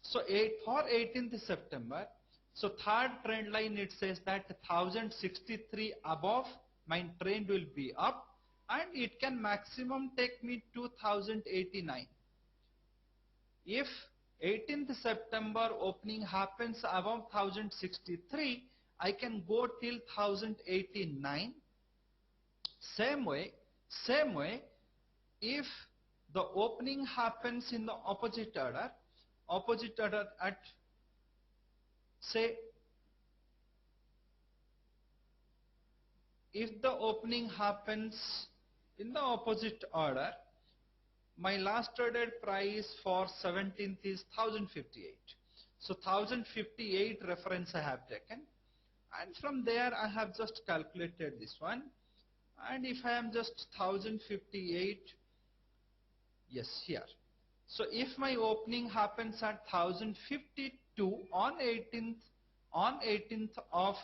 So for 18th September, so third trend line, it says that 1063 above my trend will be up, and it can maximum take me to 1089. If 18th September opening happens above 1063, I can go till 1089. Same way, if the opening happens in the opposite order at, say, if the opening happens in the opposite order, my last traded price for 17th is 1058. So 1058 reference I have taken, and from there I have just calculated this one, and if I am just 1058, yes, here. So if my opening happens at 1052 on 18th on 18th of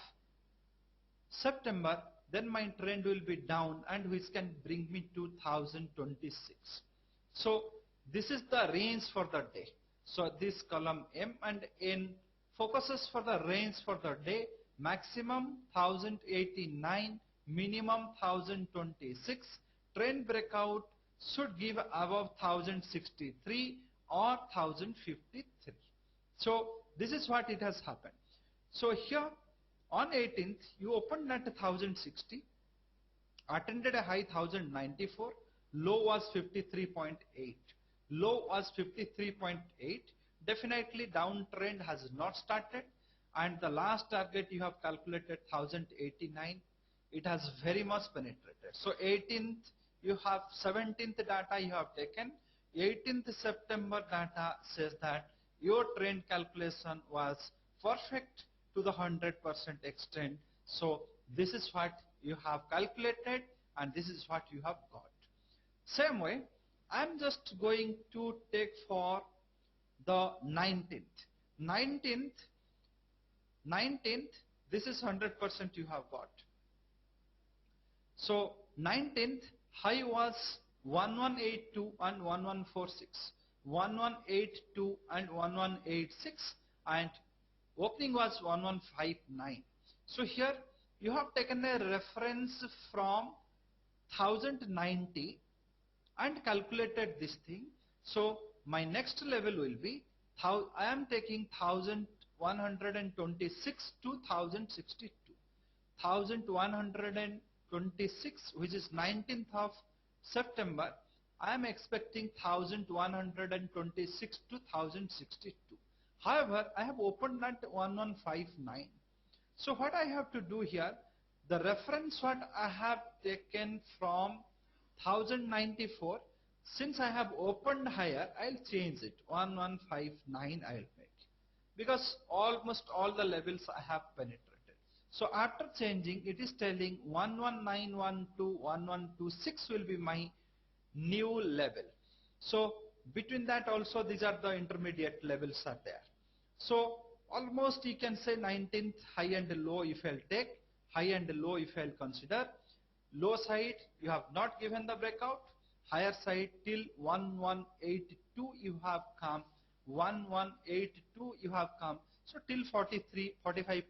September, then my trend will be down, and which can bring me to 1026. So this is the range for the day. So this column M and N focuses for the range for the day. Maximum 1089, minimum 1026. Trend breakout should give above 1063 or 1053. So this is what it has happened. So here on 18th, you opened at 1060, attended a high 1094, low was 53.8. Low was 53.8. Definitely downtrend has not started, and the last target you have calculated 1089. It has very much penetrated. So 18th, you have 17th data you have taken. 18th September data says that your trend calculation was perfect to the 100% extent. So this is what you have calculated, and this is what you have got. Same way, I'm just going to take for the 19th. 19th, this is 100% you have got. So 19th, high was 1182 and 1146. 1182 and 1186, and opening was 1159. So here you have taken a reference from 1090 and calculated this thing. So my next level will be, I am taking 1126 to 1062. 1126, which is 19th of September, I am expecting 1126 to 1062. However, I have opened at 1159. So what I have to do here, the reference what I have taken from 1094, since I have opened higher, I'll change it. 1159 I'll make, because almost all the levels I have penetrated. So after changing, it is telling 11912, 1126 will be my new level. So between that also, these are the intermediate levels are there. So almost you can say 19th high and low if I'll take, high and low if I'll consider. Low side you have not given the breakout, higher side till 1182 you have come, 1182 you have come. So till 43, 45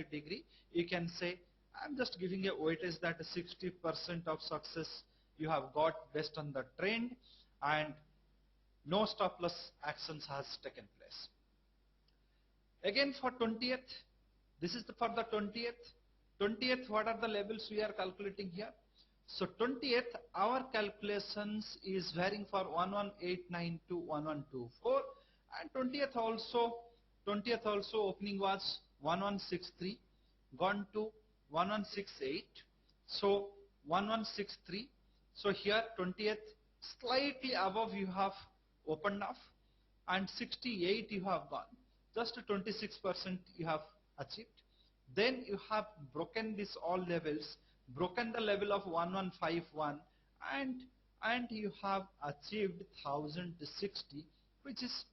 degree, you can say I'm just giving a weightage that 60% of success you have got based on the trend, and no stop loss actions has taken place. Again for 20th, this is for the 20th. 20th, what are the levels we are calculating here? So 20th, our calculations is varying for 1189 to 1124, and 20th also opening was 1163, gone to 1168, so 1163. So here 20th, slightly above you have opened off, and 68 you have gone, just 26% you have achieved. Then you have broken this all levels, broken the level of 1151, and you have achieved 1060, which is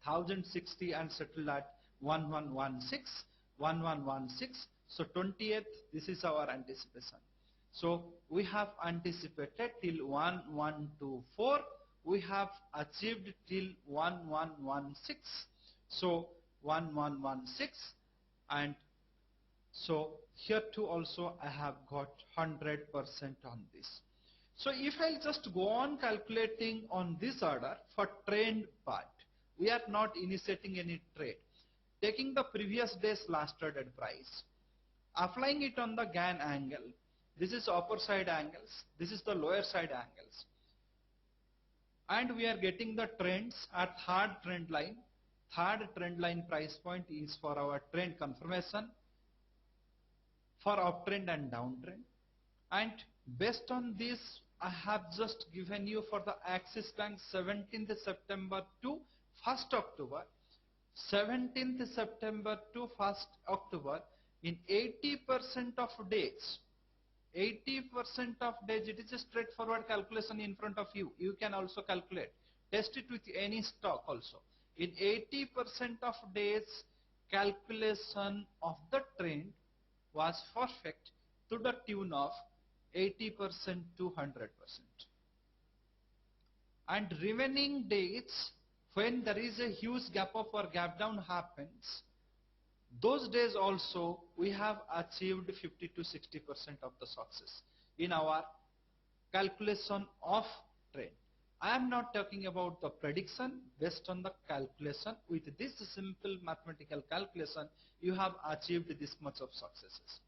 1060, and settled at 1116. So 20th, this is our anticipation. So we have anticipated till 1124, we have achieved till 1116. So 1116, and so here too also I have got 100% on this. So if I just go on calculating on this order for trend part, we are not initiating any trade. Taking the previous day's last traded price, applying it on the Gann angle, this is upper side angles, this is the lower side angles, and we are getting the trends at third trend line. Third trend line price point is for our trend confirmation for uptrend and downtrend, and based on this I have just given you for the Axis Bank 17th September to 1st October. 17th September to 1st October, in 80% of days, 80% of days, it is a straightforward calculation in front of you. You can also calculate, test it with any stock also. In 80% of days, calculation of the trend was perfect to the tune of 80% to 100%. And remaining days, when there is a huge gap up or gap down happens, those days also we have achieved 50 to 60% of the success in our calculation of trend. I am not talking about the prediction based on the calculation. With this simple mathematical calculation, you have achieved this much of successes.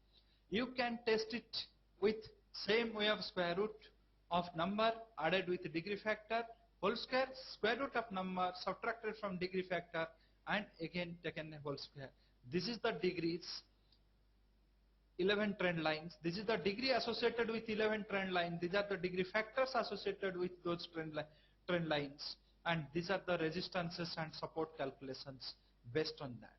You can test it with same way of square root of number added with degree factor, whole square, square root of number subtracted from degree factor, and again taken a whole square. This is the degrees, 11 trend lines. This is the degree associated with 11 trend lines. These are the degree factors associated with those trend lines. And these are the resistances and support calculations based on that.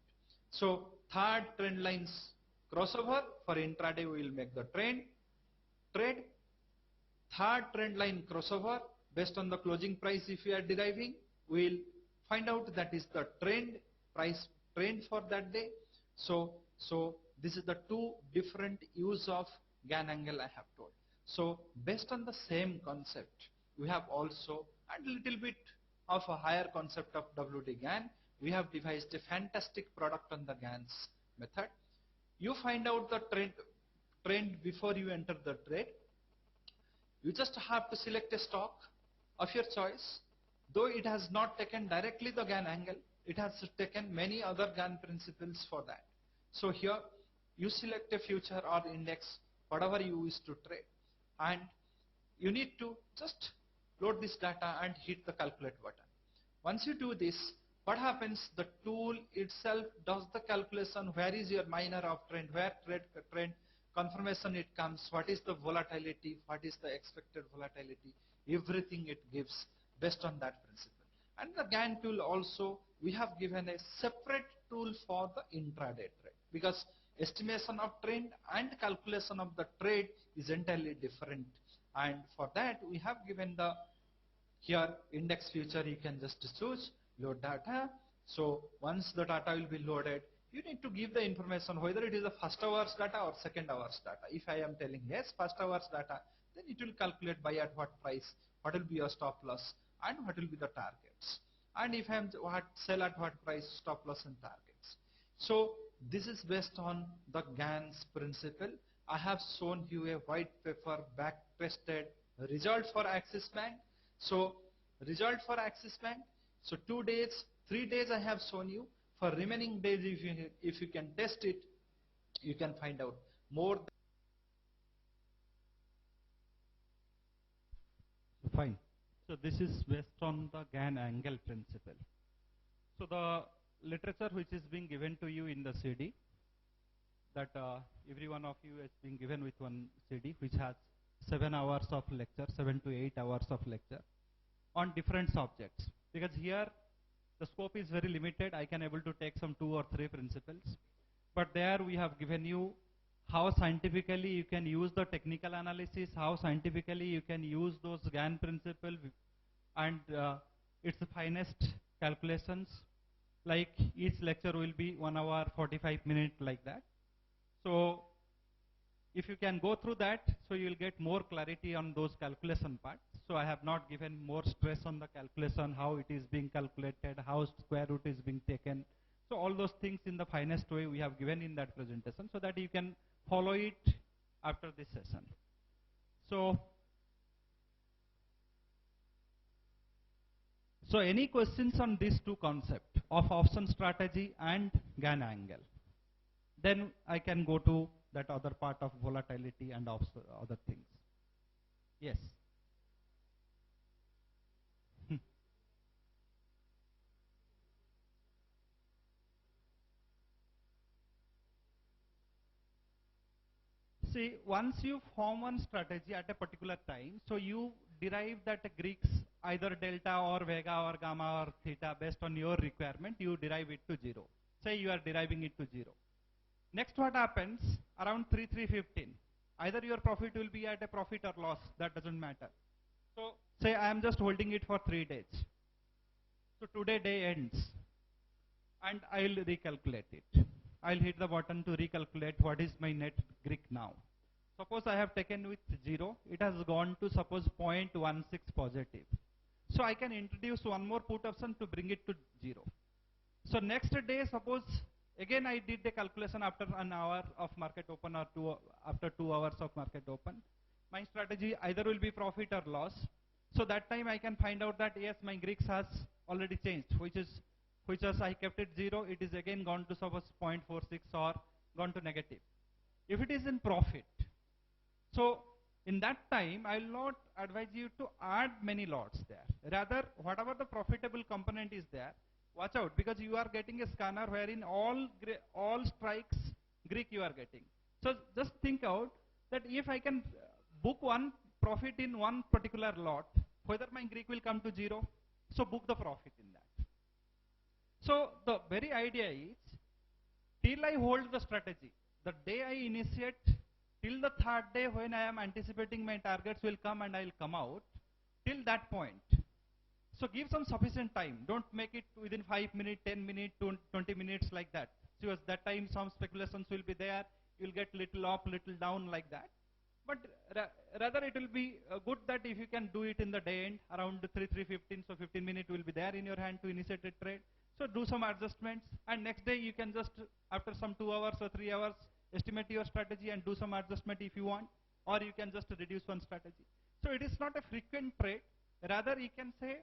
So third trend lines crossover, for intraday we will make the trade. Third trend line crossover, based on the closing price if we are deriving, we will find out that is the trend, price trend for that day. So this is the two different use of Gann angle I have told. So based on the same concept, we have also, and little bit of a higher concept of WD Gann, we have devised a fantastic product on the Gann's method. You find out the trend before you enter the trade. You just have to select a stock of your choice. Though it has not taken directly the Gann angle, it has taken many other Gann principles for that. So here you select a future or index, whatever you wish to trade, and you need to just load this data and hit the calculate button. Once you do this, what happens? The tool itself does the calculation. Where is your minor of trend? Where trend confirmation it comes? What is the volatility? What is the expected volatility? Everything it gives based on that principle. And the Gann tool also, we have given a separate tool for the intraday trade, because estimation of trend and calculation of the trade is entirely different. And for that we have given the here index future. You can just choose load data. So once the data will be loaded, you need to give the information whether it is the first hour's data or second hour's data. If I am telling yes, first hour's data, then it will calculate buy at what price, what will be your stop loss, and what will be the targets. And if I am sell at what price, stop loss and targets. So this is based on the Gann's principle. I have shown you a white paper back tested result for Axis Bank. So result for Axis Bank. So 2 days, 3 days I have shown you. For remaining days, if you can test it, you can find out more. Fine. So this is based on the Gann angle principle. So the literature which is being given to you in the CD, that every one of you is being given with one CD which has 7 hours of lecture, 7 to 8 hours of lecture on different subjects. Because here the scope is very limited, I can able to take some 2 or 3 principles. But there we have given you how scientifically you can use the technical analysis, how scientifically you can use those Gann principle and its finest calculations. Like each lecture will be 1 hour 45 minutes like that. So if you can go through that, so you will get more clarity on those calculation parts. So I have not given more stress on the calculation, how it is being calculated, how square root is being taken. So all those things in the finest way we have given in that presentation, so that you can follow it after this session. So any questions on these two concepts of option strategy and Gann angle? Then I can go to that other part of volatility and other things. Yes. See, once you form one strategy at a particular time, so you derive that Greeks either delta or vega or gamma or theta based on your requirement, you derive it to 0. Say you are deriving it to 0. Next what happens, around 3:15, either your profit will be at a profit or loss, that doesn't matter. So say I am just holding it for 3 days. So today day ends. and I'll recalculate it. I'll hit the button to recalculate what is my net Greek now. Suppose I have taken with 0, it has gone to suppose 0.16 positive. So I can introduce one more put option to bring it to 0. So next day, suppose again I did the calculation after an hour of market open or after 2 hours of market open. My strategy either will be profit or loss. So that time I can find out that yes, my Greeks has already changed, which is I kept it 0, it is again gone to suppose 0.46 or gone to negative. If it is in profit, so in that time I will not advise you to add many lots there. Rather, whatever the profitable component is there, watch out, because you are getting a scanner wherein all strikes Greek you are getting. So just think out that if I can book one profit in one particular lot, whether my Greek will come to 0, so book the profit in that. So the very idea is, till I hold the strategy, the day I initiate, till the third day when I am anticipating my targets will come and I will come out, till that point. So give some sufficient time. Don't make it within 5 minutes, 10 minutes, 20 minutes like that. Because that time some speculations will be there. You will get little up, little down like that. But rather it will be good that if you can do it in the day end around 3:15, so 15 minutes will be there in your hand to initiate a trade. So do some adjustments, and next day you can just after some 2 hours or 3 hours estimate your strategy and do some adjustment if you want, or you can just reduce one strategy. So it is not a frequent trade. Rather you can say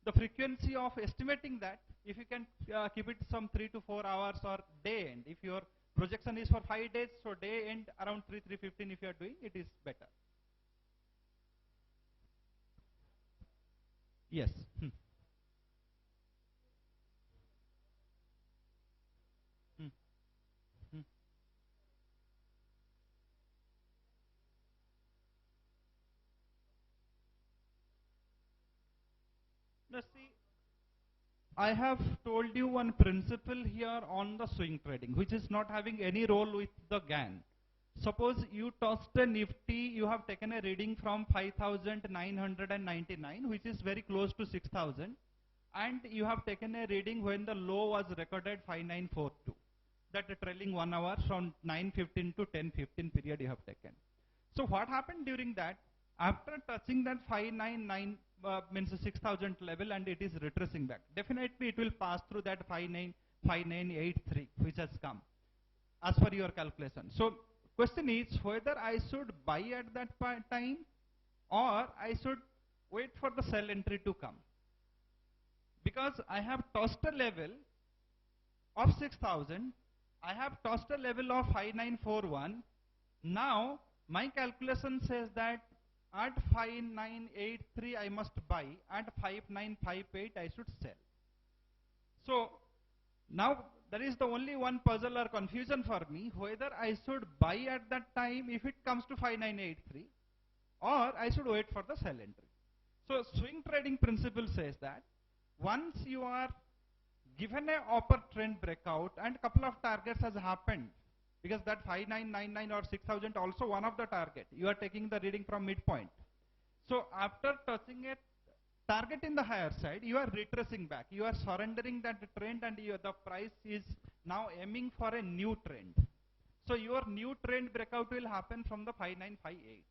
the frequency of estimating that, if you can keep it some 3 to 4 hours or day end. If your projection is for 5 days, so day end around 3:15 if you are doing, it is better. Yes. Now see, I have told you one principle here on the swing trading, which is not having any role with the GAN. Suppose you tossed a Nifty, you have taken a reading from 5,999, which is very close to 6,000, and you have taken a reading when the low was recorded 5,942. That trailing 1 hour from 9:15 to 10:15 period you have taken. So what happened during that? After touching that 599 means 6,000 level and it is retracing back, definitely it will pass through that 5983 which has come as per your calculation. So question is whether I should buy at that time or I should wait for the sell entry to come, because I have tossed a level of 6,000, I have tossed a level of 5941. Now my calculation says that at 5983 I must buy, at 5958 I should sell. So now there is the only one puzzle or confusion for me, whether I should buy at that time if it comes to 5983 or I should wait for the sell entry. So swing trading principle says that once you are given a upper trend breakout and couple of targets has happened, because that 5999 or 6000 also one of the target, you are taking the reading from midpoint. So after touching a target in the higher side, you are retracing back, you are surrendering that trend, and the price is now aiming for a new trend. So your new trend breakout will happen from the 5958.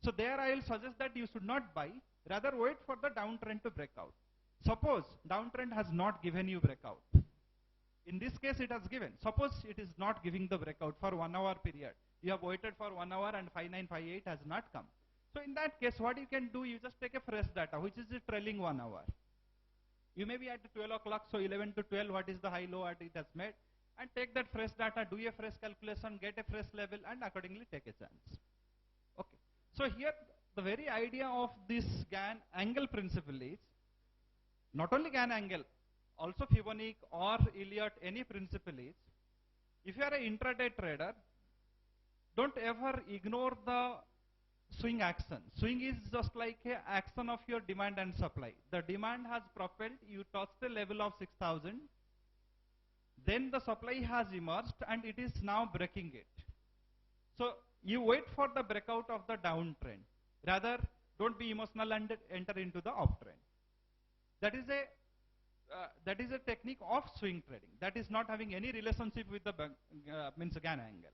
So there I will suggest that you should not buy, rather wait for the downtrend to break out. Suppose downtrend has not given you breakout. In this case it has given. Suppose it is not giving the breakout for 1 hour period. You have waited for 1 hour and 5958 has not come. So in that case what you can do, you just take a fresh data, which is the trailing 1 hour. You may be at 12 o'clock, so 11 to 12 what is the high low at it has made, and take that fresh data, do a fresh calculation, get a fresh level, and accordingly take a chance. Okay. So here the very idea of this GAN angle principle is not only GAN angle, also Fibonacci or Elliott, any principle is, if you are an intraday trader, don't ever ignore the swing action. Swing is just like an action of your demand and supply. The demand has propelled, you touched the level of 6,000, then the supply has emerged and it is now breaking it. So you wait for the breakout of the downtrend. Rather, don't be emotional and enter into the uptrend. That is a that is a technique of swing trading. That is not having any relationship with the means Gann angle.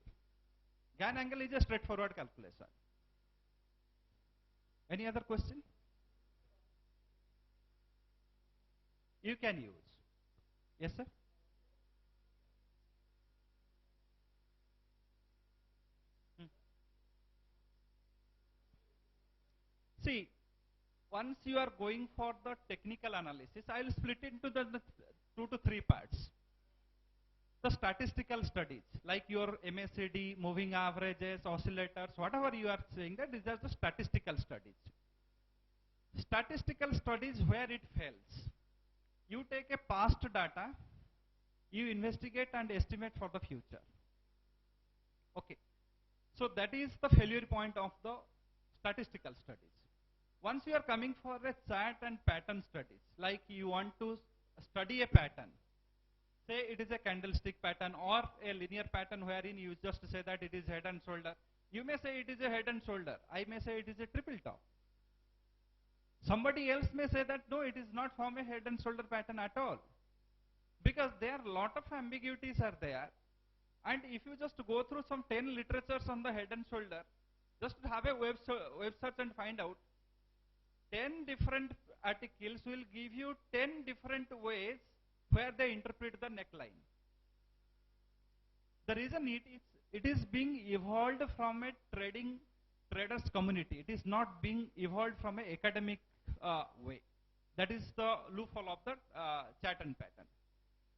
Gann angle is a straightforward calculation. Any other question? You can use. Yes, sir? See, once you are going for the technical analysis, I will split it into the 2 to 3 parts. The statistical studies, like your MACD, moving averages, oscillators, whatever you are saying, that these are the statistical studies. Statistical studies where it fails. You take a past data, you investigate and estimate for the future. Okay. So that is the failure point of the statistical studies. Once you are coming for a chart and pattern studies, like you want to study a pattern, say it is a candlestick pattern or a linear pattern wherein you just say that it is head and shoulder. You may say it is a head and shoulder. I may say it is a triple top. Somebody else may say that no, it is not from a head and shoulder pattern at all. Because there are a lot of ambiguities are there. And if you just go through some 10 literatures on the head and shoulder, just have a web search and find out, 10 different articles will give you 10 different ways where they interpret the neckline. The reason it is being evolved from a traders community. It is not being evolved from an academic way. That is the loophole of the chart and pattern.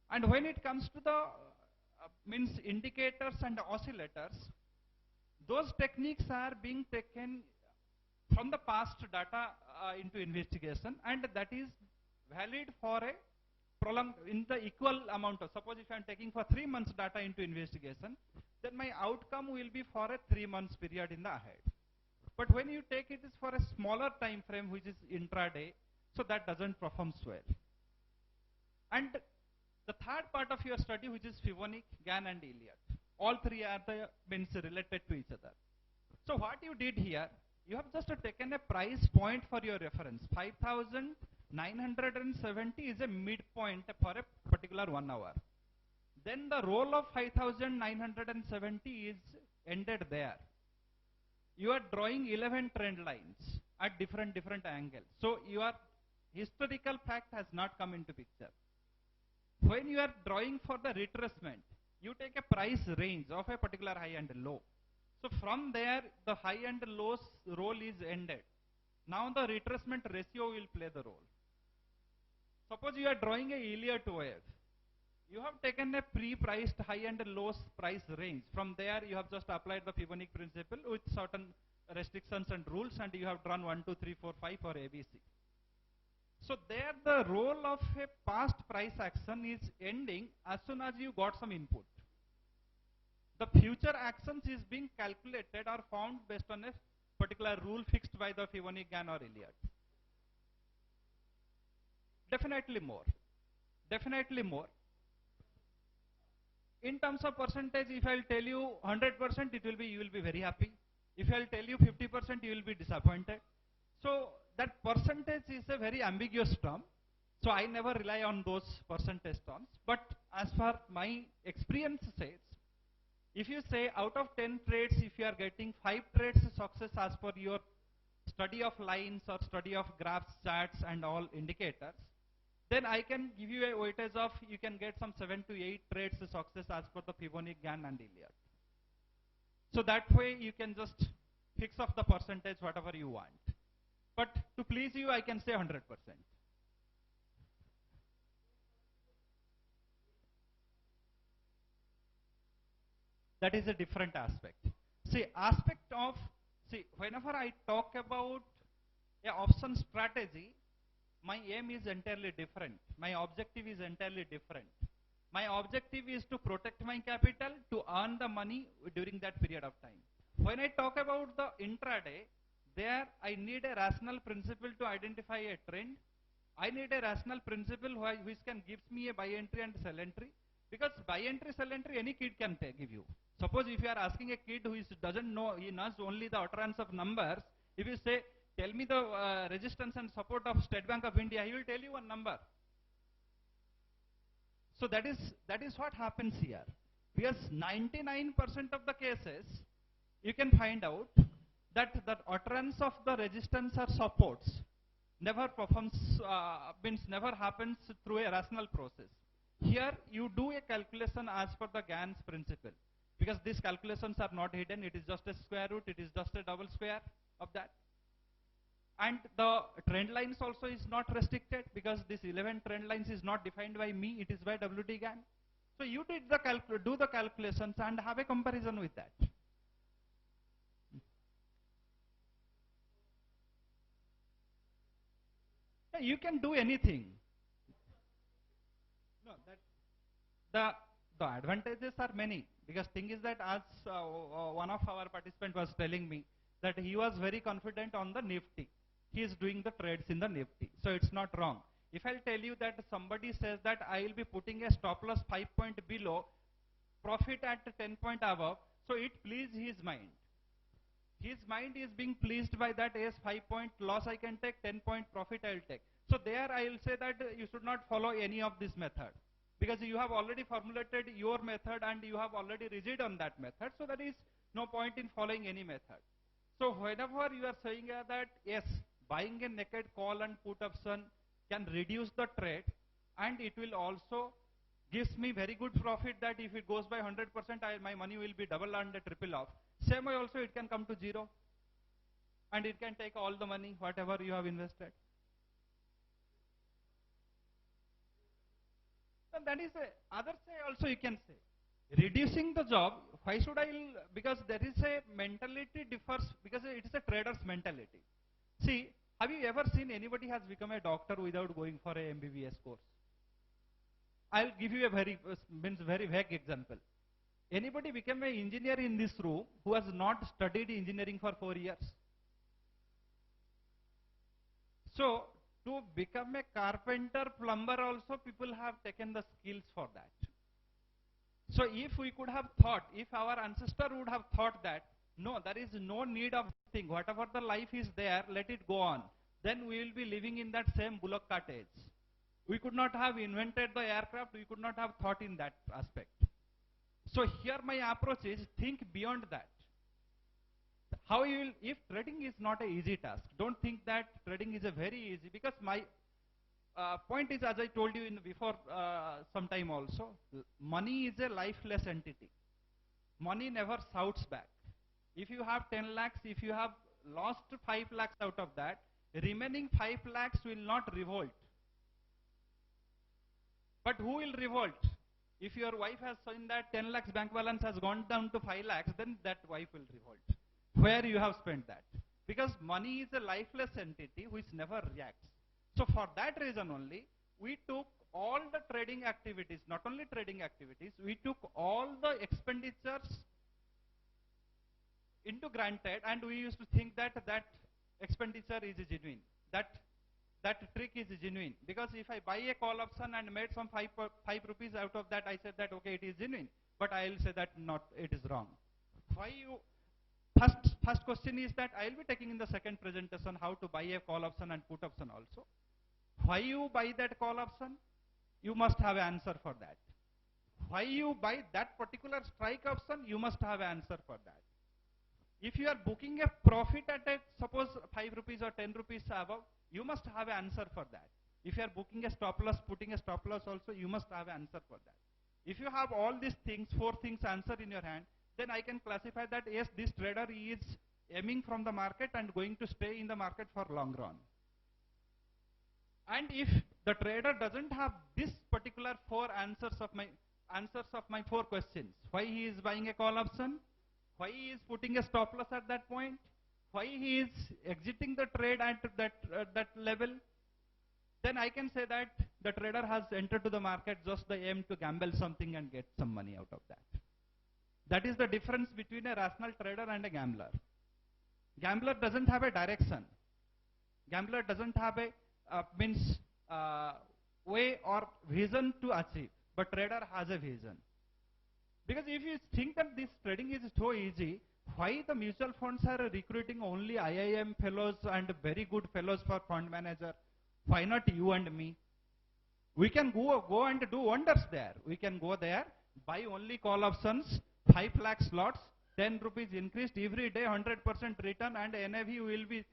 And when it comes to the means indicators and oscillators, those techniques are being taken from the past data into investigation, and that is valid for a prolonged in the equal amount of, suppose if I am taking for 3 months data into investigation, then my outcome will be for a 3 months period in the ahead. But when you take it is for a smaller time frame, which is intraday, so that doesn't perform well. And the third part of your study, which is Fibonacci, Gann and Elliott, all three are the means related to each other. So what you did here, you have just taken a price point for your reference. 5,970 is a midpoint for a particular 1 hour. Then the roll of 5,970 is ended there. You are drawing 11 trend lines at different angles. So your historical fact has not come into picture. When you are drawing for the retracement, you take a price range of a particular high and low. So from there, the high and low role is ended. Now the retracement ratio will play the role. Suppose you are drawing a Elliott wave. You have taken a pre-priced high and low price range. From there, you have just applied the Fibonacci principle with certain restrictions and rules, and you have drawn 1, 2, 3, 4, 5 for ABC. So there the role of a past price action is ending as soon as you got some input. The future actions is being calculated or found based on a particular rule fixed by the Fibonacci, Gann or Elliott. Definitely more. Definitely more. In terms of percentage, if I will tell you 100%, it will be, you will be very happy. If I will tell you 50%, you will be disappointed. So that percentage is a very ambiguous term. So I never rely on those percentage terms. But as far my experience says, if you say out of 10 trades, if you are getting 5 trades success as per your study of lines or study of graphs, charts and all indicators, then I can give you a weightage of, you can get some 7 to 8 trades success as per the Fibonacci, Gann and Elliott. So that way you can just fix off the percentage whatever you want. But to please you, I can say 100%. That is a different aspect. See, whenever I talk about a option strategy, my aim is entirely different. My objective is entirely different. My objective is to protect my capital, to earn the money during that period of time. When I talk about the intraday, there I need a rational principle to identify a trend. I need a rational principle which can give me a buy entry and sell entry. Because buy entry, sell entry, any kid can give you. Suppose if you are asking a kid who doesn't know, he knows only the utterance of numbers, if you say, tell me the resistance and support of State Bank of India, he will tell you one number. So that is what happens here. Because 99% of the cases, you can find out that the utterance of the resistance or supports never performs, never happens through a rational process. Here you do a calculation as per the Gann's principle. Because these calculations are not hidden, it is just a square root, it is just a double square of that. And the trend lines also is not restricted, because this 11 trend lines is not defined by me, it is by W.T. Gann. So you did do the calculations and have a comparison with that. You can do anything. No, the advantages are many, because thing is that, as one of our participants was telling me, that he was very confident on the Nifty. He is doing the trades in the Nifty, so it's not wrong. If I'll tell you that somebody says that I will be putting a stop loss 5 point below, profit at 10 point above, so it pleases his mind. His mind is being pleased by that. Yes, 5 point loss I can take, 10 point profit I will take. So there I will say that you should not follow any of this method, because you have already formulated your method and you have already rigid on that method, so there is no point in following any method. So whenever you are saying that yes, buying a naked call and put option can reduce the trade, and it will also gives me very good profit, that if it goes by 100%, my money will be double and triple off. Same way also it can come to zero, and it can take all the money, whatever you have invested. And that is a other say also you can say. Reducing the job, why should I? Because there is a mentality differs, because it is a trader's mentality. See, have you ever seen anybody has become a doctor without going for a MBBS course? I'll give you a very vague example. Anybody become an engineer in this room who has not studied engineering for 4 years? So, to become a carpenter, plumber also, people have taken the skills for that. So if we could have thought, if our ancestor would have thought that, no, there is no need of thing, whatever the life is there, let it go on, then we will be living in that same bullock cart age. We could not have invented the aircraft, we could not have thought in that aspect. So here my approach is, think beyond that. How you will, if trading is not an easy task, don't think that trading is a very easy, because my point is, as I told you in before some time also, money is a lifeless entity. Money never shouts back. If you have 10 lakhs, if you have lost 5 lakhs out of that, remaining 5 lakhs will not revolt. But who will revolt? If your wife has seen that 10 lakhs bank balance has gone down to 5 lakhs, then that wife will revolt. Where you have spent that? Because money is a lifeless entity which never reacts. So for that reason only, we took all the trading activities, not only trading activities, we took all the expenditures into granted, and we used to think that that expenditure is genuine. That trick is genuine. Because if I buy a call option and made some 5 rupees out of that, I said that okay, it is genuine. But I will say that not, it is wrong. Why you? First question is that I will be taking in the second presentation how to buy a call option and put option also. Why you buy that call option? You must have an answer for that. Why you buy that particular strike option? You must have an answer for that. If you are booking a profit at a, suppose 5 rupees or 10 rupees above, you must have an answer for that. If you are booking a stop loss, putting a stop loss also, you must have an answer for that. If you have all these things, 4 things answer in your hand, then I can classify that yes, this trader is aiming from the market and going to stay in the market for long run. And if the trader doesn't have this particular 4 answers of my 4 questions, why he is buying a call option, why he is putting a stop loss at that point, why he is exiting the trade at that level, then I can say that the trader has entered to the market just the aim to gamble something and get some money out of that. That is the difference between a rational trader and a gambler. Gambler doesn't have a direction. Gambler doesn't have a way or vision to achieve, but trader has a vision. Because if you think that this trading is so easy, why the mutual funds are recruiting only IIM fellows and very good fellows for fund manager? Why not you and me? We can go and do wonders there. We can go there, buy only call options, 5 lakh slots, 10 rupees increased every day, 100% return, and NAV will be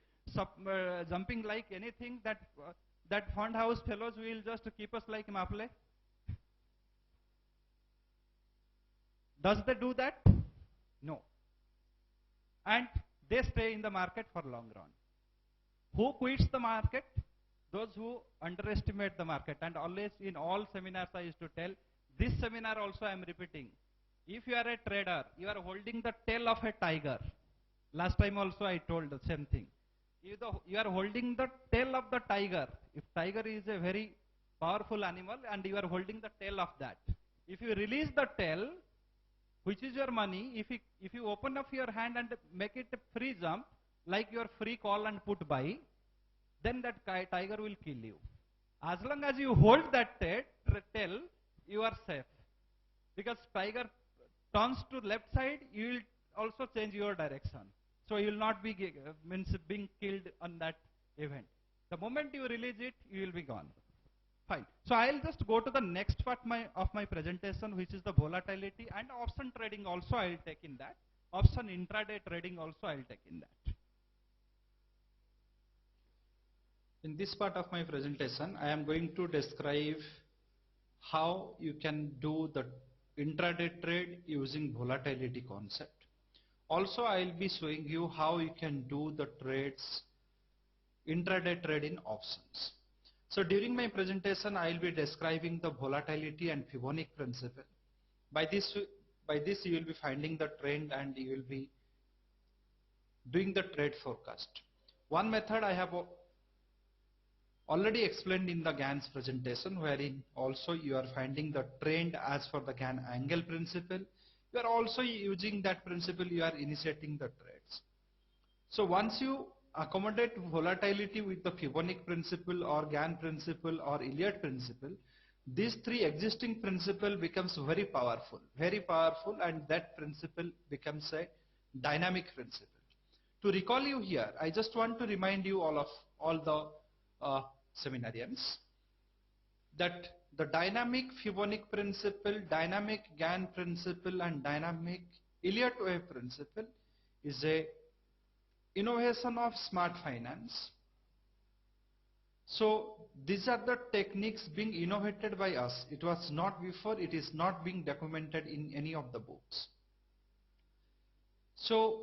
jumping like anything. That fund house fellows will just keep us like Maple. Does they do that? No. And they stay in the market for long run. Who quits the market? Those who underestimate the market. And always in all seminars I used to tell, this seminar also I am repeating. If you are a trader, you are holding the tail of a tiger. Last time also I told the same thing. You are holding the tail of the tiger. If tiger is a very powerful animal and you are holding the tail of that. If you release the tail, which is your money, if you open up your hand and make it a free jump, like your free call and put buy, then that tiger will kill you. As long as you hold that tail, you are safe. Because tiger turns to left side, you will also change your direction. So you will not be being killed on that event. The moment you release it, you will be gone. Fine. So I'll just go to the next part of my presentation, which is the volatility and option trading also I'll take in that. Option intraday trading also I'll take in that. In this part of my presentation, I am going to describe how you can do the intraday trade using volatility concept. Also, I will be showing you how you can do the trades, intraday trade in options. So during my presentation, I will be describing the volatility and Fibonacci principle. By this you will be finding the trend and you will be doing the trade forecast. One method I have already explained in the Gann's presentation, wherein also you are finding the trend as for the Gann angle principle. You are also using that principle, you are initiating the trades. So once you accommodate volatility with the Fibonacci principle or Gann principle or Elliott principle, these three existing principle becomes very powerful, and that principle becomes a dynamic principle. To recall you here, I just want to remind you all the seminarians that the dynamic Fibonacci principle, dynamic Gann principle and dynamic Elliott wave principle is a innovation of smart finance. So these are the techniques being innovated by us. It was not before, it is not being documented in any of the books. So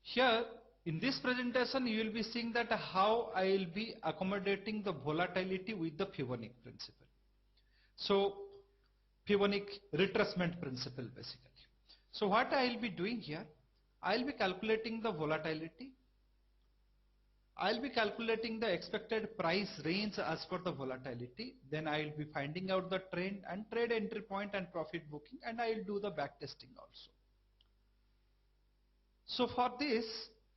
here in this presentation you will be seeing that how I will be accommodating the volatility with the Fibonacci principle. So Fibonacci retracement principle basically. So what I will be doing here, I will be calculating the volatility. I will be calculating the expected price range as per the volatility. Then I will be finding out the trend and trade entry point and profit booking, and I will do the back testing also. So for this,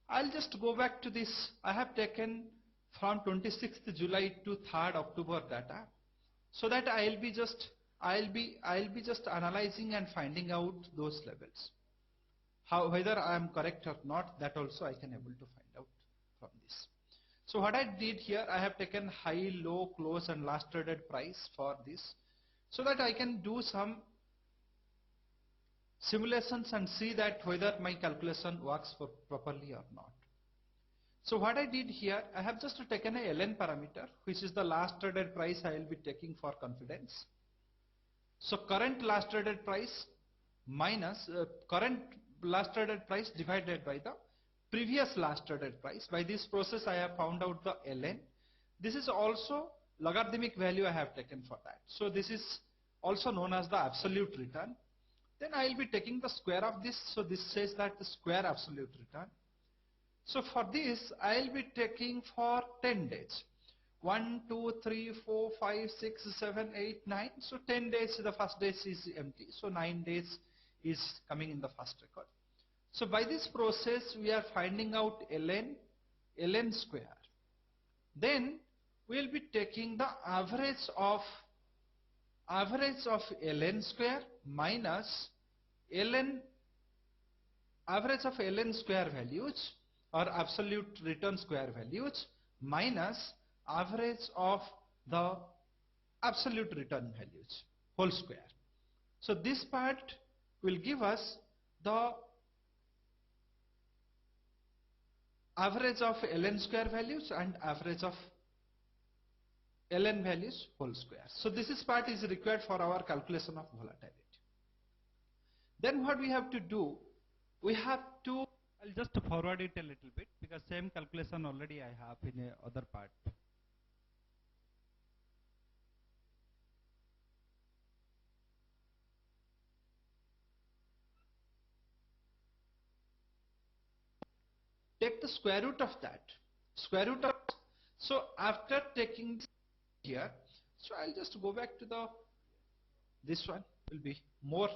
I'll just go back to this. I have taken from 26th July to 3rd October data, so that I'll be just analyzing and finding out those levels. Whether I am correct or not, that also I can able to find out from this. So what I did here, I have taken high, low, close and last traded price for this, so that I can do some simulations and see that whether my calculation works properly or not. So what I did here, I have just taken a LN parameter, which is the last traded price I will be taking for confidence. So current last traded price minus current last traded price divided by the previous last traded price. By this process I have found out the LN. This is also logarithmic value I have taken for that. So this is also known as the absolute return. Then I will be taking the square of this. So this says that the square absolute return. So for this I will be taking for 10 days. 1, 2, 3, 4, 5, 6, 7, 8, 9. So 10 days, the first day is empty. So 9 days is coming in the first record. So by this process we are finding out ln square. Then we will be taking the average of ln square minus average of ln square values or absolute return square values minus average of the absolute return values whole square. So this part will give us the average of ln square values and average of ln values whole square. So this is part is required for our calculation of volatility. Then what we have to do, we have to, I'll just forward it a little bit because same calculation already I have in a other part. take the square root of that. Square root of, so after taking here, so I'll just go back to this one will be more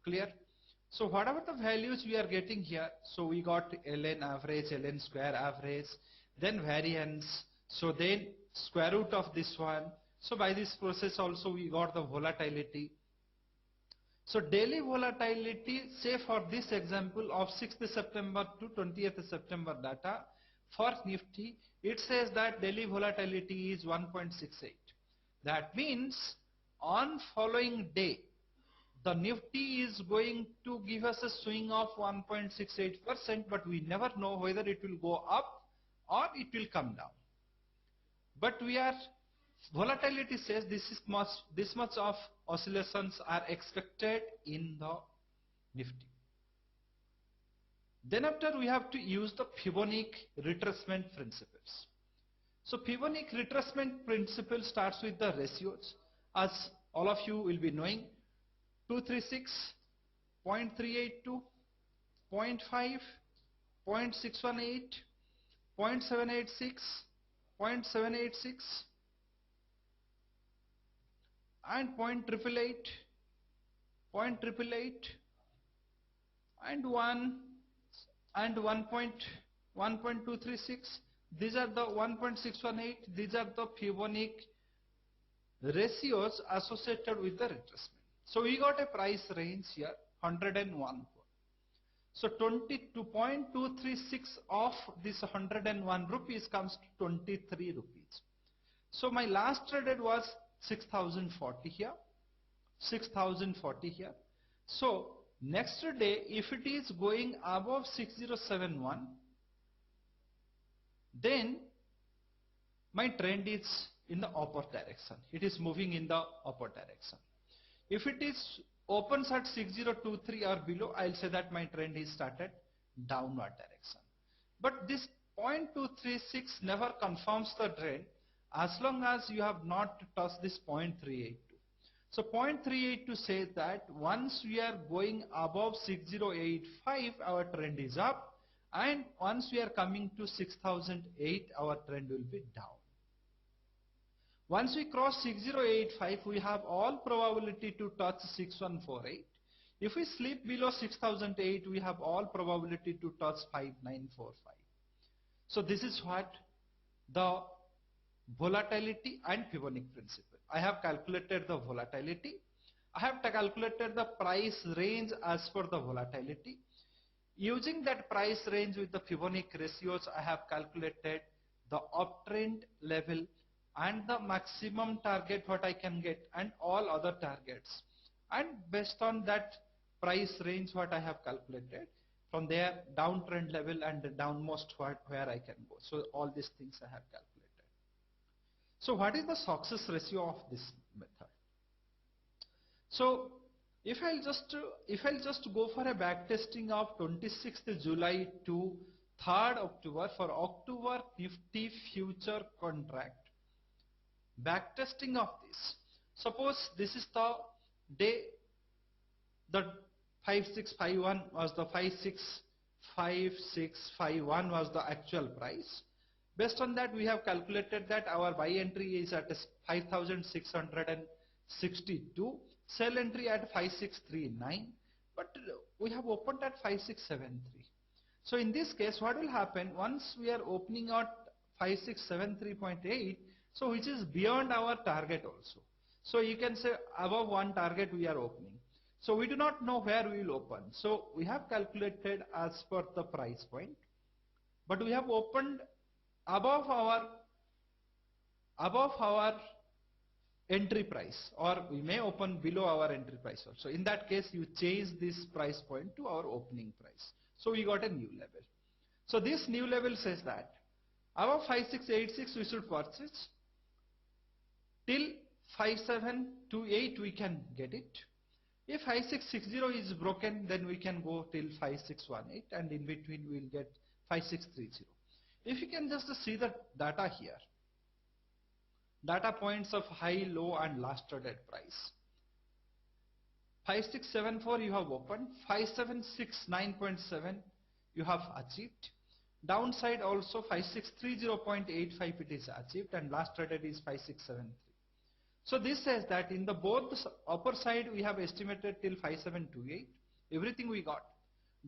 clear. So whatever the values we are getting here, so we got ln average, ln square average, then variance, so then square root of this one. So by this process also we got the volatility. So daily volatility, say for this example of 6th September to 20th September data for Nifty, it says that daily volatility is 1.68. That means on following day, the Nifty is going to give us a swing of 1.68%, but we never know whether it will go up or it will come down. But volatility says this much of oscillations are expected in the Nifty. Then after we have to use the Fibonacci retracement principles. So Fibonacci retracement principle starts with the ratios, as all of you will be knowing: 236, 0.382, 0.5, 0.618, 0.786, 0.786, and 0.888, 0.888, and 1 and 1.236. These are the 1.618. These are the Fibonacci ratios associated with the retracement. So we got a price range here 101. So 22.236 of this 101 rupees comes to 23 rupees. So my last traded was 6040 here, 6040 here. So next day, if it is going above 6071, then my trend is in the upward direction. It is moving in the upward direction. If it is opens at 6023 or below, I'll say that my trend is started downward direction. But this 0.236 never confirms the trend as long as you have not touched this 0.382. So 0.382 says that once we are going above 6085, our trend is up, and once we are coming to 6008, our trend will be down. Once we cross 6085, we have all probability to touch 6148. If we slip below 6008, we have all probability to touch 5945. So this is what the volatility and Fibonacci principle. I have calculated the volatility. I have calculated the price range as per the volatility. Using that price range with the Fibonacci ratios, I have calculated the uptrend level and the maximum target what I can get and all other targets. And based on that price range what I have calculated, from there downtrend level and the downmost where I can go. So all these things I have calculated. So what is the success ratio of this method? So if I'll just go for a back testing of 26th July to 3rd October for October Nifty future contract, back testing of this. Suppose this is the day, the 5651 was the 565651 was the actual price. Based on that, we have calculated that our buy entry is at 5662, sell entry at 5639, but we have opened at 5673. So in this case, what will happen once we are opening at 5673.8, so which is beyond our target also. So you can say above one target we are opening. So we do not know where we will open. So we have calculated as per the price point, but we have opened above our entry price, or we may open below our entry price also. In that case, you change this price point to our opening price. So we got a new level. So this new level says that above 5686 we should purchase, till 5728 we can get it. If 5660 is broken, then we can go till 5618, and in between we will get 5630. If you can just see the data here, data points of high, low and last traded price. 5674 you have opened, 5769.7 you have achieved. Downside also 5630.85 it is achieved, and last traded is 5673. So this says that in the both upper side we have estimated till 5728, everything we got.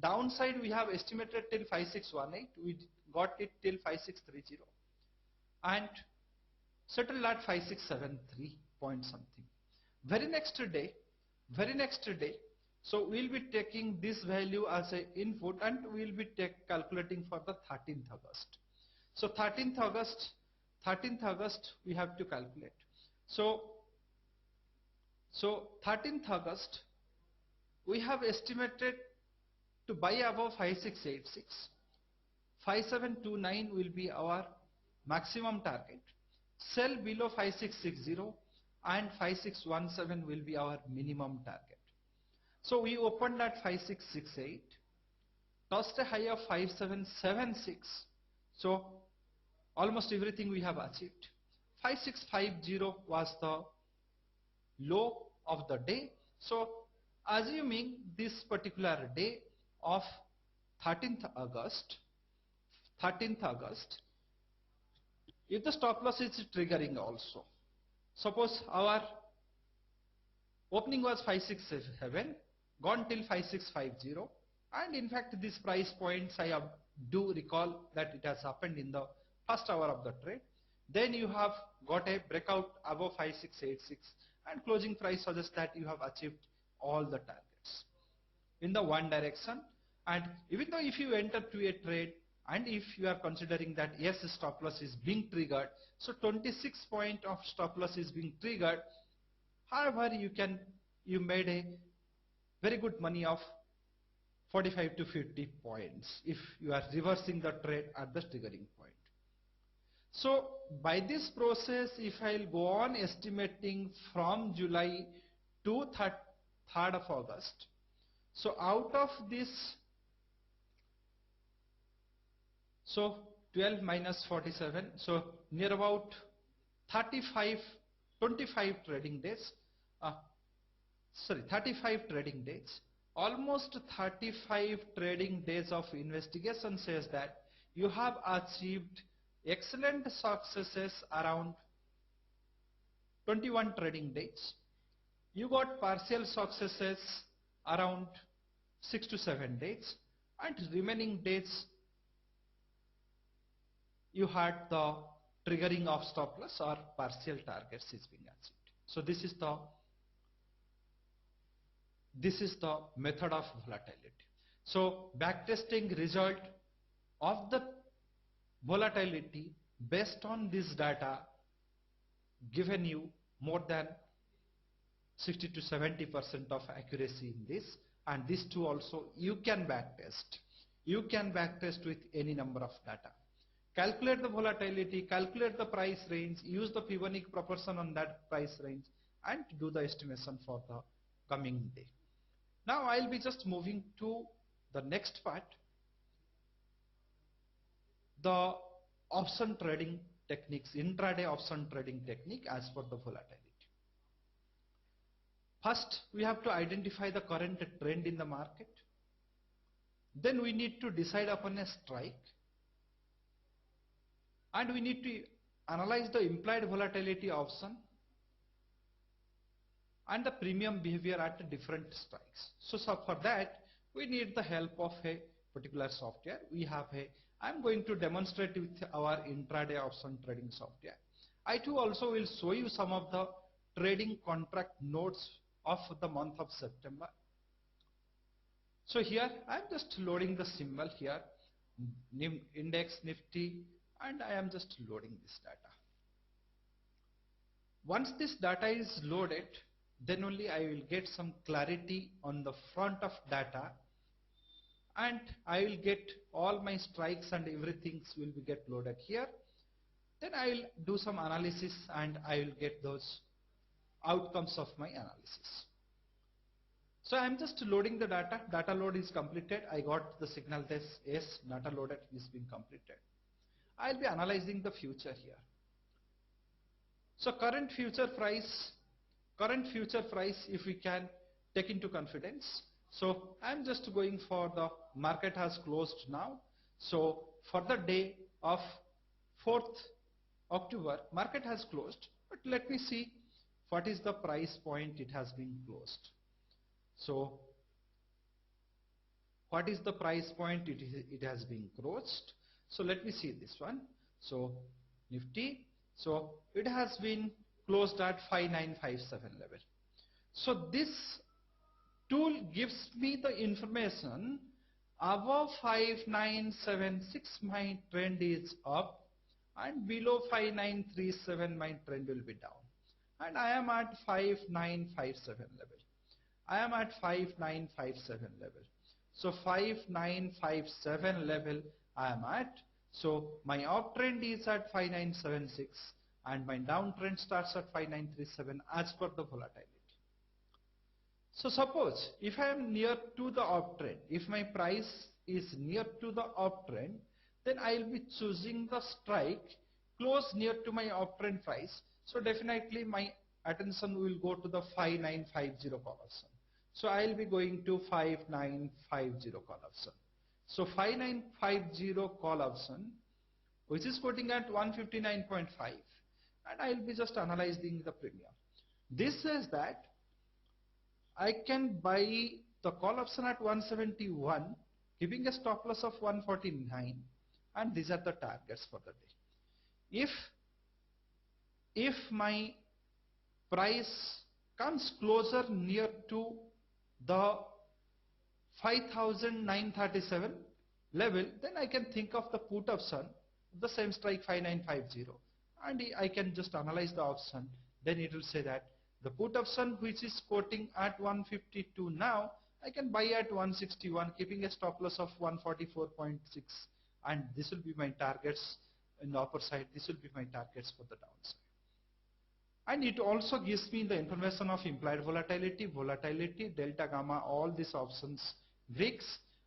Downside we have estimated till 5618, we got it till 5630, and settled at 5673 point something. Very next day, so we'll be taking this value as an input, and we'll be calculating for the 13th August. So 13th August we have to calculate. So 13th August we have estimated to buy above 5686. 5729 will be our maximum target. Sell below 5660, and 5617 will be our minimum target. So we opened at 5668, touched a high of 5776. So almost everything we have achieved. 5650 was the low of the day. So assuming this particular day of 13th August, if the stop loss is triggering also, suppose our opening was 567, gone till 5650, and in fact these price points I do recall that it has happened in the first hour of the trade. Then you have got a breakout above 5686, and closing price suggests that you have achieved all the targets in the one direction. And even though if you enter to a trade, and if you are considering that yes, stop loss is being triggered, so 26 point of stop loss is being triggered, however you made a very good money of 45 to 50 points if you are reversing the trade at the triggering point. So by this process, if I'll go on estimating from July to 3rd of August, so out of this, so 12 minus 47, so near about 25 trading days, 35 trading days, almost 35 trading days of investigation says that you have achieved excellent successes around 21 trading days. You got partial successes around 6 to 7 days, and remaining days you had the triggering of stop loss or partial targets is being achieved. So this is the method of volatility. So backtesting result of the volatility based on this data given you more than 60 to 70% of accuracy in this, and these two also you can backtest. You can backtest with any number of data. Calculate the volatility, calculate the price range, use the Fibonacci proportion on that price range, and do the estimation for the coming day. Now I'll be just moving to the next part, the option trading techniques, intraday option trading technique as per the volatility. First, we have to identify the current trend in the market. Then we need to decide upon a strike, and we need to analyze the implied volatility option and the premium behavior at different strikes. So for that, we need the help of a particular software. I'm going to demonstrate with our intraday option trading software. I too also will show you some of the trading contract notes of the month of September. So here I'm just loading the symbol here, index Nifty, and I am just loading this data. Once this data is loaded, then only I will get some clarity on the front of data, and I will get all my strikes and everything will be get loaded here. Then I will do some analysis and I will get those outcomes of my analysis. So I am just loading the data. Data load is completed. I got the signal test. Yes, data loaded is being completed. I will be analyzing the future here. So current future price, if we can take into confidence. So I am just going for the market has closed now. So for the day of 4th October, market has closed. But let me see what is the price point it has been closed. So what is the price point it has been closed? So let me see this one. So Nifty, so it has been closed at 5957 level. So this tool gives me the information above 5976 my trend is up, and below 5937 my trend will be down, and I am at 5957 level. I am at 5957 level. So 5957 level I am at. So my uptrend is at 5976 and my downtrend starts at 5937 as per the volatility. So suppose if I am near to the uptrend, if my price is near to the uptrend, then I will be choosing the strike close near to my uptrend price. So definitely my attention will go to the 5950 call option. So I will be going to 5950 call option. So 5950 call option, which is quoting at 159.5, and I will be just analyzing the premium. This says that I can buy the call option at 171, keeping a stop loss of 149, and these are the targets for the day. If my price comes closer near to the 5937 level, then I can think of the put option, the same strike 5950, and I can just analyze the option. Then it will say that the put option which is quoting at 152 now, I can buy at 161, keeping a stop loss of 144.6, and this will be my targets in the upper side. This will be my targets for the downside. And it also gives me the information of implied volatility, delta, gamma, all these options, VIX,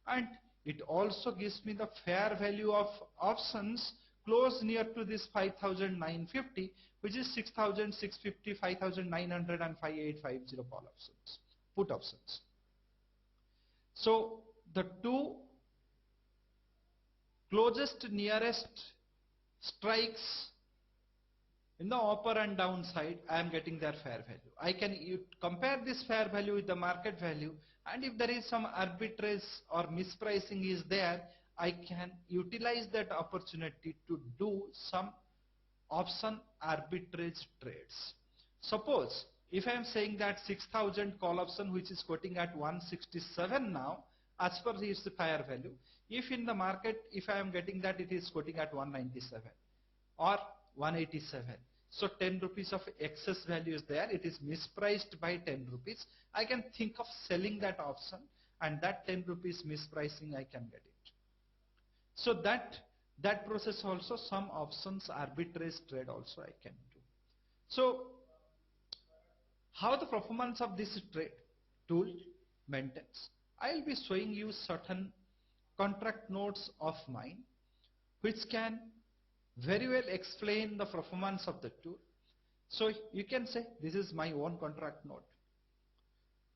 and it also gives me the fair value of options close near to this 5950, which is 6650, 5900 and 5850 call options, put options. So the two closest nearest strikes in the upper and down side, I am getting their fair value. I can compare this fair value with the market value, and if there is some arbitrage or mispricing is there, I can utilize that opportunity to do some option arbitrage trades. Suppose if I am saying that 6000 call option which is quoting at 167 now as per its fair value, if in the market if I am getting that it is quoting at 197 or 187, so 10 rupees of excess value is there, it is mispriced by 10 rupees, I can think of selling that option, and that 10 rupees mispricing I can get it. So that process also, some options arbitrage trade also I can do. So how the performance of this trade tool maintains, I will be showing you certain contract notes of mine which can very well explain the performance of the tool. So you can say this is my own contract note.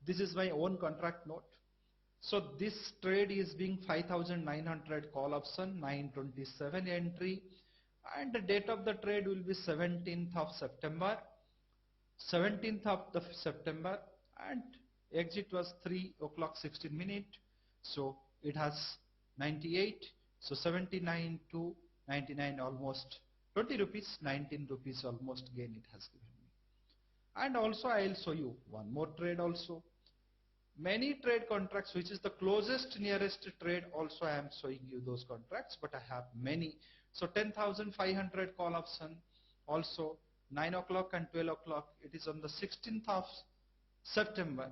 This is my own contract note. So this trade is being 5900 call option, 927 entry, and the date of the trade will be 17th of September. 17th of the September, and exit was 3 o'clock 16 minutes. So it has 98. So 79 to 99, almost 20 rupees, 19 rupees almost gain it has given me. And also I will show you one more trade also. Many trade contracts, which is the closest nearest trade, also I am showing you those contracts, but I have many. So 10,500 call option, also 9 o'clock and 12 o'clock. It is on the 16th of September.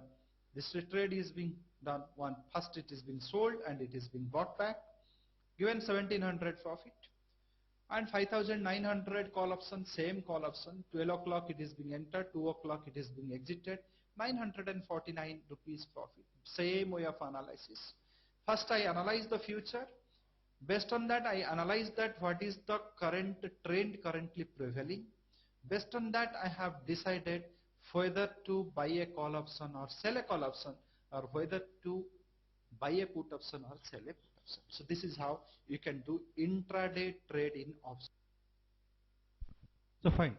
This trade is being done. First it is being sold and it is being bought back. Given 1700 profit. And 5900 call option, same call option. 12 o'clock it is being entered, 2 o'clock it is being exited. 949 rupees profit. Same way of analysis. First I analyze the future. Based on that I analyze that what is the current trend currently prevailing. Based on that I have decided whether to buy a call option or sell a call option, or whether to buy a put option or sell a put option. So this is how you can do intraday trade in options. So fine.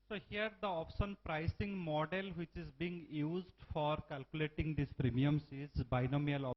So here the option pricing model which is being used for calculating these premiums is binomial option.